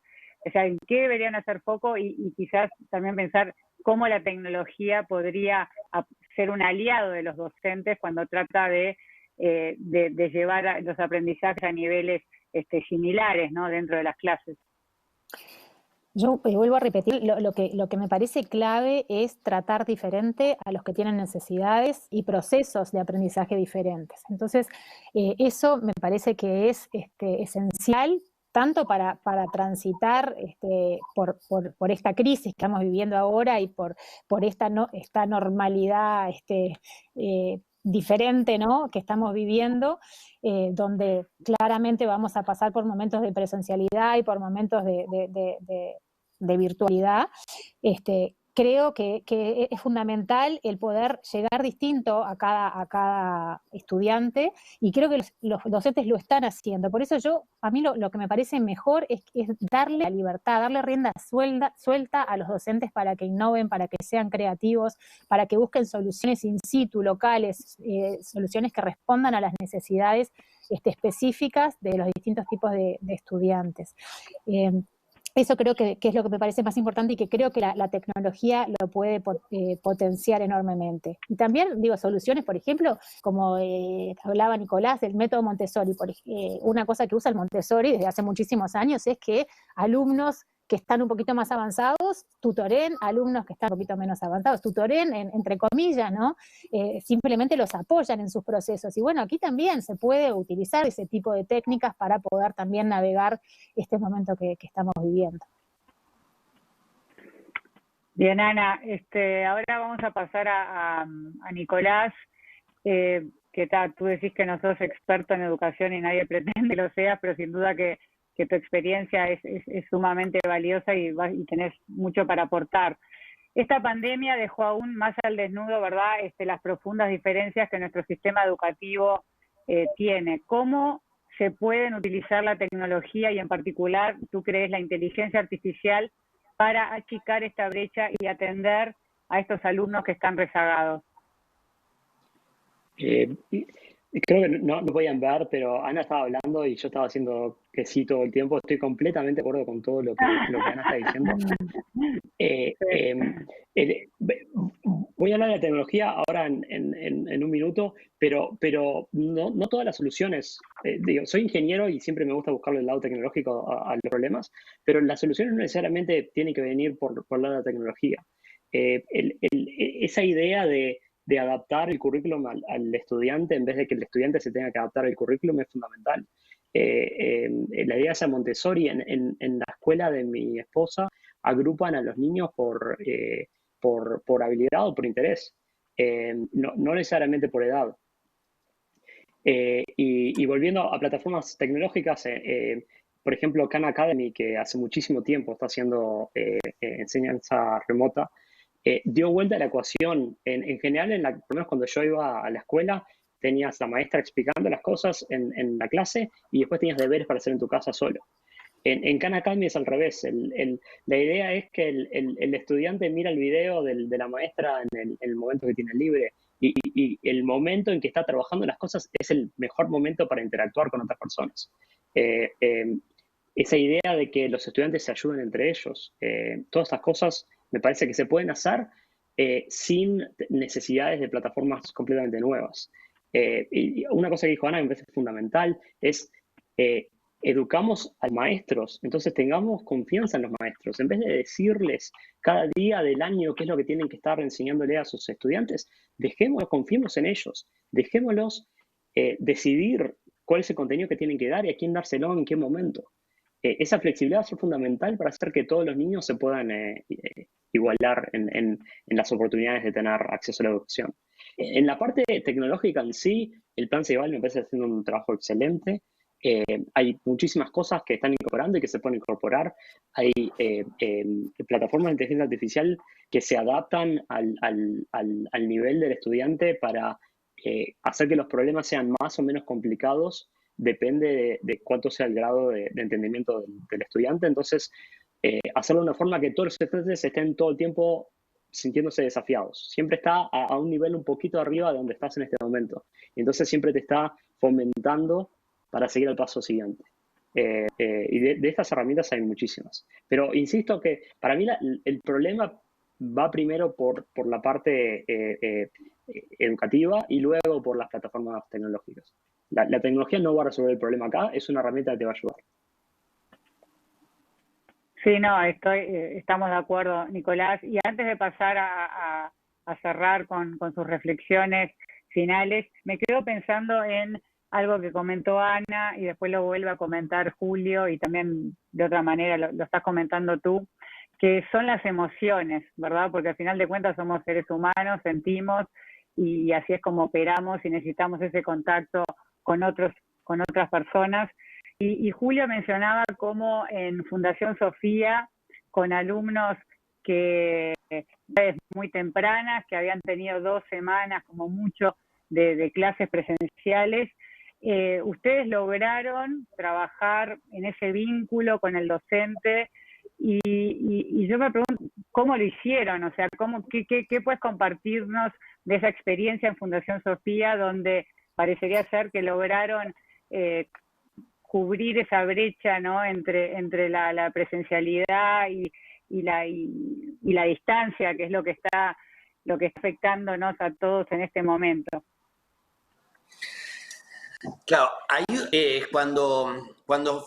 O sea, ¿en qué deberían hacer foco? Y quizás también pensar cómo la tecnología podría ser un aliado de los docentes cuando trata de llevar los aprendizajes a niveles similares, ¿no?, dentro de las clases. Yo vuelvo a repetir, lo que me parece clave es tratar diferente a los que tienen necesidades y procesos de aprendizaje diferentes. Entonces, eso me parece que es esencial tanto para transitar por esta crisis que estamos viviendo ahora y por esta normalidad diferente, ¿no?, que estamos viviendo, donde claramente vamos a pasar por momentos de presencialidad y por momentos de virtualidad. Creo que es fundamental el poder llegar distinto a cada estudiante, y creo que los docentes lo están haciendo. Por eso a mí lo que me parece mejor es darle la libertad, darle rienda suelta a los docentes para que innoven, para que sean creativos, para que busquen soluciones in situ, locales, soluciones que respondan a las necesidades específicas de los distintos tipos de estudiantes. Eso creo que es lo que me parece más importante, y que creo que la tecnología lo puede potenciar enormemente. Y también, digo, soluciones, por ejemplo, como hablaba Nicolás, del método Montessori. Una cosa que usa el Montessori desde hace muchísimos años es que alumnos que están un poquito más avanzados tutoren, alumnos que están un poquito menos avanzados tutoren, entre comillas, ¿no? Simplemente los apoyan en sus procesos. Y bueno, aquí también se puede utilizar ese tipo de técnicas para poder también navegar este momento que estamos viviendo. Bien, Ana, ahora vamos a pasar a Nicolás, tú decís que no sos experto en educación y nadie pretende que lo seas, pero sin duda que tu experiencia es sumamente valiosa y tenés mucho para aportar. Esta pandemia dejó aún más al desnudo, ¿verdad?, las profundas diferencias que nuestro sistema educativo tiene. ¿Cómo se pueden utilizar la tecnología y en particular, tú crees, la inteligencia artificial para achicar esta brecha y atender a estos alumnos que están rezagados? Creo que no podían ver, pero Ana estaba hablando y yo estaba haciendo que sí todo el tiempo. Estoy completamente de acuerdo con todo lo que Ana está diciendo. Voy a hablar de la tecnología ahora en un minuto, pero no todas las soluciones. Soy ingeniero y siempre me gusta buscarle el lado tecnológico a los problemas, pero las soluciones no necesariamente tienen que venir por el lado de la tecnología. Esa idea de adaptar el currículum al estudiante en vez de que el estudiante se tenga que adaptar al currículum es fundamental. La idea esa Montessori en la escuela de mi esposa agrupan a los niños por habilidad o por interés, no necesariamente por edad. Y volviendo a plataformas tecnológicas, por ejemplo, Khan Academy, que hace muchísimo tiempo está haciendo enseñanza remota, dio vuelta a la ecuación. En general, por lo menos cuando yo iba a la escuela, tenías la maestra explicando las cosas en la clase y después tenías deberes para hacer en tu casa solo. En Khan Academy es al revés. La idea es que el estudiante mira el video de la maestra en el momento que tiene libre, y el momento en que está trabajando las cosas es el mejor momento para interactuar con otras personas. Esa idea de que los estudiantes se ayuden entre ellos, todas estas cosas me parece que se pueden hacer sin necesidades de plataformas completamente nuevas. Y una cosa que dijo Ana que me parece fundamental es educamos a maestros, entonces tengamos confianza en los maestros. En vez de decirles cada día del año qué es lo que tienen que estar enseñándole a sus estudiantes, confiemos en ellos, dejémoslos decidir cuál es el contenido que tienen que dar y a quién dárselo en qué momento. Esa flexibilidad va a ser fundamental para hacer que todos los niños se puedan igualar en las oportunidades de tener acceso a la educación. En la parte tecnológica en sí, el plan Ceibal me parece haciendo un trabajo excelente. Hay muchísimas cosas que están incorporando y que se pueden incorporar. Hay plataformas de inteligencia artificial que se adaptan al nivel del estudiante para hacer que los problemas sean más o menos complicados, depende de cuánto sea el grado de entendimiento del estudiante. Entonces, hacerlo de una forma que todos los estudiantes estén todo el tiempo sintiéndose desafiados. Siempre está a un nivel un poquito arriba de donde estás en este momento. Y entonces siempre te está fomentando para seguir al paso siguiente. Y de estas herramientas hay muchísimas. Pero insisto que para mí el problema va primero por la parte educativa y luego por las plataformas tecnológicas. La tecnología no va a resolver el problema acá, es una herramienta que te va a ayudar. Sí, no, estamos de acuerdo, Nicolás. Y antes de pasar a cerrar con sus reflexiones finales, me quedo pensando en algo que comentó Ana y después lo vuelve a comentar Julio y también de otra manera lo estás comentando tú, que son las emociones, ¿verdad? Porque al final de cuentas somos seres humanos, sentimos y así es como operamos y necesitamos ese contacto con otras personas. Y Julio mencionaba cómo en Fundación Sofía, con alumnos que muy tempranas, que habían tenido 2 semanas como mucho de clases presenciales, ustedes lograron trabajar en ese vínculo con el docente y yo me pregunto, ¿cómo lo hicieron? O sea, ¿qué puedes compartirnos de esa experiencia en Fundación Sofía, donde parecería ser que lograron cubrir esa brecha, ¿no?, entre la presencialidad y la distancia, que es lo que está afectándonos a todos en este momento? Claro, ahí cuando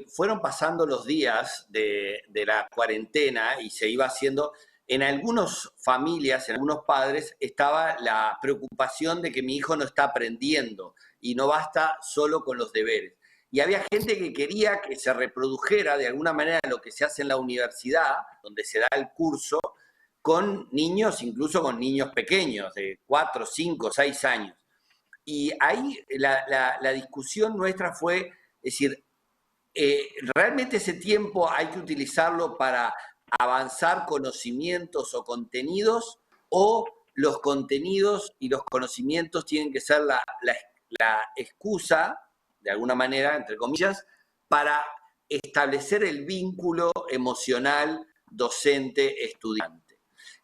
fueron pasando los días de la cuarentena y se iba haciendo, en algunas familias, en algunos padres, estaba la preocupación de que mi hijo no está aprendiendo y no basta solo con los deberes. Y había gente que quería que se reprodujera de alguna manera lo que se hace en la universidad, donde se da el curso, con niños, incluso con niños pequeños, de 4, 5, 6 años. Y ahí la discusión nuestra fue, es decir, realmente ese tiempo hay que utilizarlo para avanzar conocimientos o contenidos, o los contenidos y los conocimientos tienen que ser la excusa, de alguna manera, entre comillas, para establecer el vínculo emocional docente-estudiante.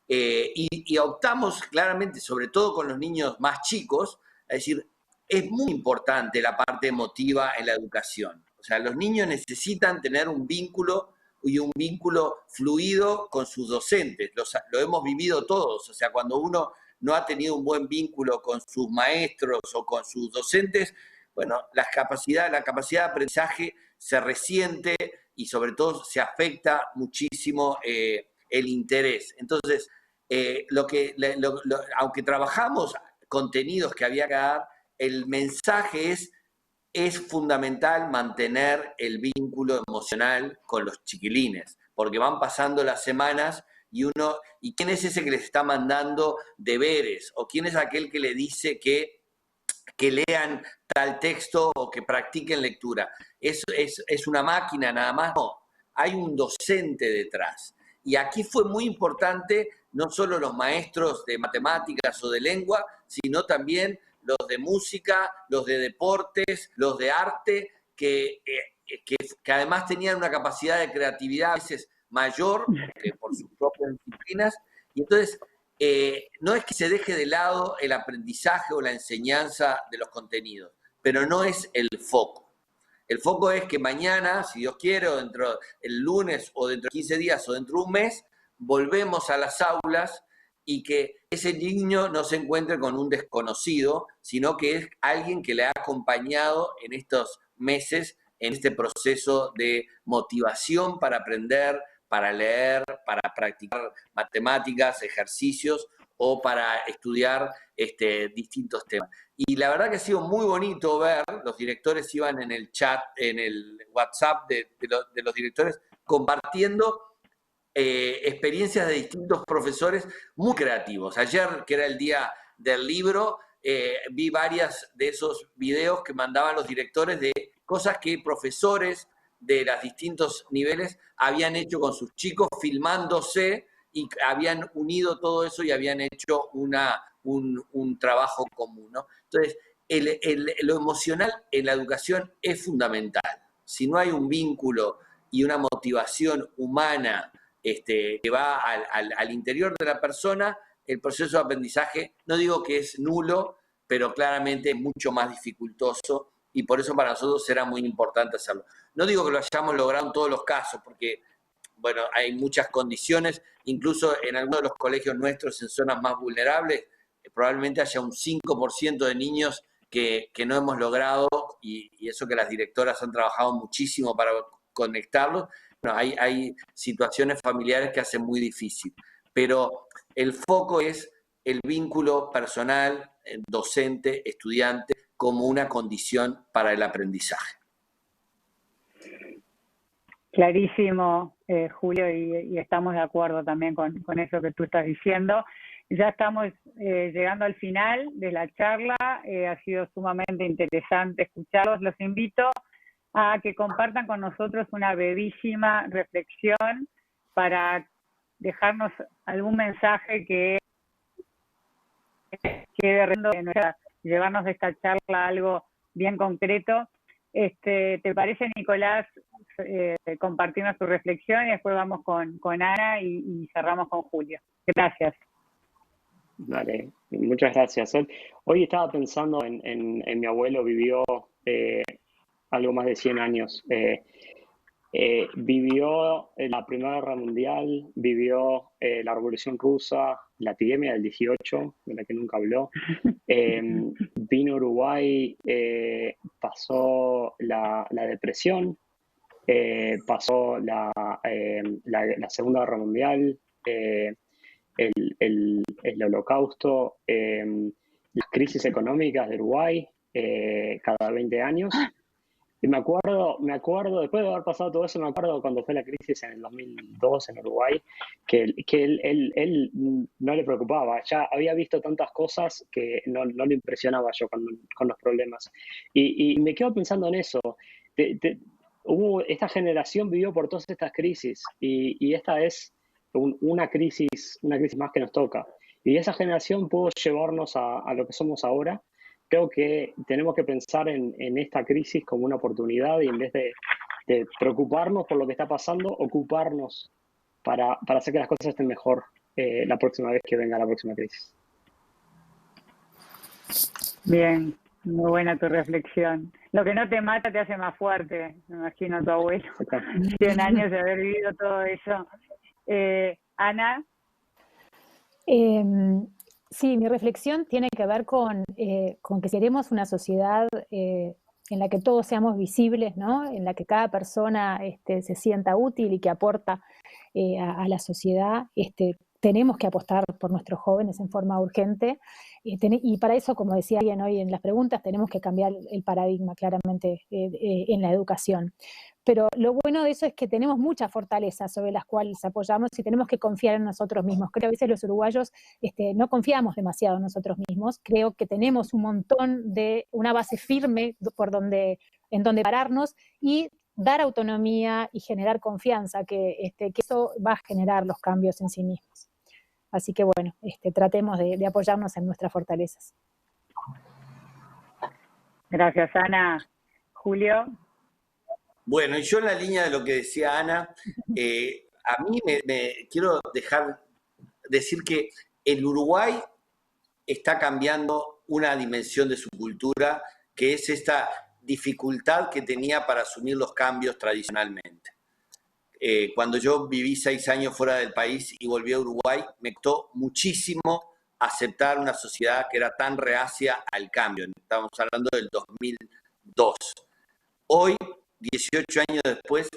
Y optamos claramente, sobre todo con los niños más chicos, es decir, es muy importante la parte emotiva en la educación. O sea, los niños necesitan tener un vínculo y un vínculo fluido con sus docentes. Lo hemos vivido todos. O sea, cuando uno no ha tenido un buen vínculo con sus maestros o con sus docentes, bueno, la capacidad de aprendizaje se resiente y sobre todo se afecta muchísimo el interés. Entonces, aunque trabajamos contenidos que había que dar, el mensaje es fundamental mantener el vínculo emocional con los chiquilines, porque van pasando las semanas y ¿quién es ese que les está mandando deberes? ¿O quién es aquel que le dice que lean tal texto o que practiquen lectura? ¿Es una máquina nada más? No, hay un docente detrás. Y aquí fue muy importante no solo los maestros de matemáticas o de lengua, sino también los de música, los de deportes, los de arte, que además tenían una capacidad de creatividad a veces mayor que por sus propias disciplinas. Y entonces, no es que se deje de lado el aprendizaje o la enseñanza de los contenidos, pero no es el foco. El foco es que mañana, si Dios quiere, o dentro el lunes, o dentro de 15 días, o dentro de un mes, volvemos a las aulas y que ese niño no se encuentre con un desconocido, sino que es alguien que le ha acompañado en estos meses, en este proceso de motivación para aprender, para leer, para practicar matemáticas, ejercicios o para estudiar distintos temas. Y la verdad que ha sido muy bonito ver, los directores iban en el chat, en el WhatsApp de los directores, compartiendo experiencias de distintos profesores muy creativos. Ayer, que era el día del libro, vi varias de esos videos que mandaban los directores de cosas que profesores de los distintos niveles habían hecho con sus chicos, filmándose, y habían unido todo eso y habían hecho un trabajo común, ¿no? Entonces, lo emocional en la educación es fundamental. Si no hay un vínculo y una motivación humana que va al interior de la persona, el proceso de aprendizaje, no digo que es nulo, pero claramente es mucho más dificultoso, y por eso para nosotros será muy importante hacerlo. No digo que lo hayamos logrado en todos los casos, porque bueno, hay muchas condiciones, incluso en algunos de los colegios nuestros en zonas más vulnerables, probablemente haya un 5% de niños que no hemos logrado, y eso que las directoras han trabajado muchísimo para conectarlos. Bueno, hay situaciones familiares que hacen muy difícil, pero el foco es el vínculo personal, docente, estudiante, como una condición para el aprendizaje. Clarísimo, Julio, y estamos de acuerdo también con eso que tú estás diciendo. Ya estamos llegando al final de la charla. Ha sido sumamente interesante escucharlos. Los invito a que compartan con nosotros una brevísima reflexión para dejarnos algún mensaje que quede llevarnos de esta charla a algo bien concreto. ¿Te parece, Nicolás, compartirnos tu reflexión y después vamos con Ana y cerramos con Julio? Gracias. Vale, muchas gracias. Hoy estaba pensando en mi abuelo, vivió algo más de 100 años. Vivió la Primera Guerra Mundial, vivió la Revolución Rusa, la epidemia del 18, de la que nunca habló. Vino a Uruguay, pasó la depresión, pasó la Segunda Guerra Mundial, el Holocausto, las crisis económicas de Uruguay cada 20 años. Y me acuerdo, después de haber pasado todo eso, me acuerdo cuando fue la crisis en el 2002 en Uruguay, que él no le preocupaba. Ya había visto tantas cosas que no le impresionaba yo con los problemas. Y me quedo pensando en eso. Esta generación vivió por todas estas crisis, y esta es una crisis más que nos toca. Y esa generación pudo llevarnos a lo que somos ahora. Creo que tenemos que pensar en esta crisis como una oportunidad, y en vez de preocuparnos por lo que está pasando, ocuparnos para hacer que las cosas estén mejor la próxima vez que venga la próxima crisis. Bien, muy buena tu reflexión. Lo que no te mata te hace más fuerte, me imagino a tu abuelo. 100 años de haber vivido todo eso. Ana. Sí, mi reflexión tiene que ver con que si queremos una sociedad en la que todos seamos visibles, ¿no? En la que cada persona se sienta útil y que aporta a la sociedad, tenemos que apostar por nuestros jóvenes en forma urgente. Y para eso, como decía alguien hoy en las preguntas, tenemos que cambiar el paradigma claramente en la educación. Pero lo bueno de eso es que tenemos muchas fortalezas sobre las cuales apoyamos y tenemos que confiar en nosotros mismos. Creo que a veces los uruguayos no confiamos demasiado en nosotros mismos. Creo que tenemos un montón de una base firme en donde pararnos y dar autonomía y generar confianza, que eso va a generar los cambios en sí mismos. Así que bueno, tratemos de apoyarnos en nuestras fortalezas. Gracias, Ana. Julio. Bueno, y yo en la línea de lo que decía Ana, a mí me quiero decir que el Uruguay está cambiando una dimensión de su cultura, que es esta dificultad que tenía para asumir los cambios tradicionalmente. Cuando yo viví 6 años fuera del país y volví a Uruguay, me costó muchísimo aceptar una sociedad que era tan reacia al cambio. Estamos hablando del 2002. Hoy, 18 años después,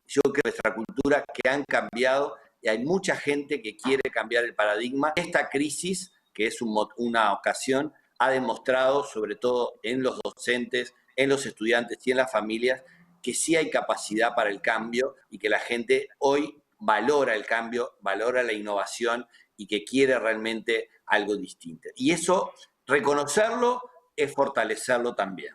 yo creo que nuestra cultura que han cambiado, y hay mucha gente que quiere cambiar el paradigma. Esta crisis, que es una ocasión, ha demostrado, sobre todo en los docentes, en los estudiantes y en las familias, que sí hay capacidad para el cambio y que la gente hoy valora el cambio, valora la innovación y que quiere realmente algo distinto. Y eso, reconocerlo, es fortalecerlo también.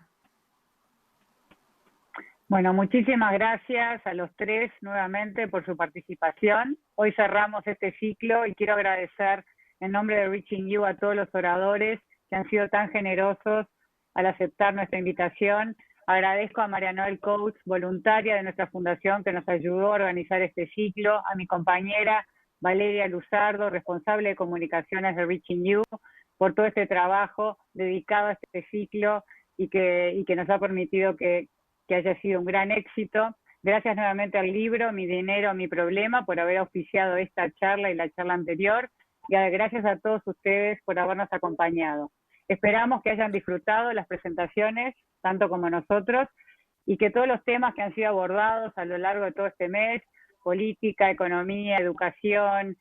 Bueno, muchísimas gracias a los tres nuevamente por su participación. Hoy cerramos este ciclo y quiero agradecer en nombre de Reaching You a todos los oradores que han sido tan generosos al aceptar nuestra invitación. Agradezco a María Noel Coates, voluntaria de nuestra fundación, que nos ayudó a organizar este ciclo, a mi compañera Valeria Luzardo, responsable de comunicaciones de Reaching You, por todo este trabajo dedicado a este ciclo y que nos ha permitido que haya sido un gran éxito. Gracias nuevamente al libro Mi Dinero, Mi Problema por haber auspiciado esta charla y la charla anterior. Y gracias a todos ustedes por habernos acompañado. Esperamos que hayan disfrutado las presentaciones, tanto como nosotros, y que todos los temas que han sido abordados a lo largo de todo este mes, política, economía, educación,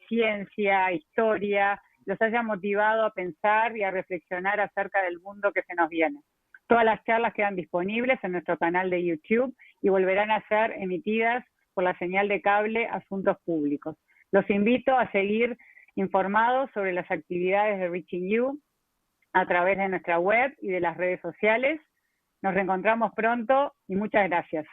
ciencia, historia, los hayan motivado a pensar y a reflexionar acerca del mundo que se nos viene. Todas las charlas quedan disponibles en nuestro canal de YouTube y volverán a ser emitidas por la señal de cable Asuntos Públicos. Los invito a seguir informados sobre las actividades de Reaching You a través de nuestra web y de las redes sociales. Nos reencontramos pronto y muchas gracias.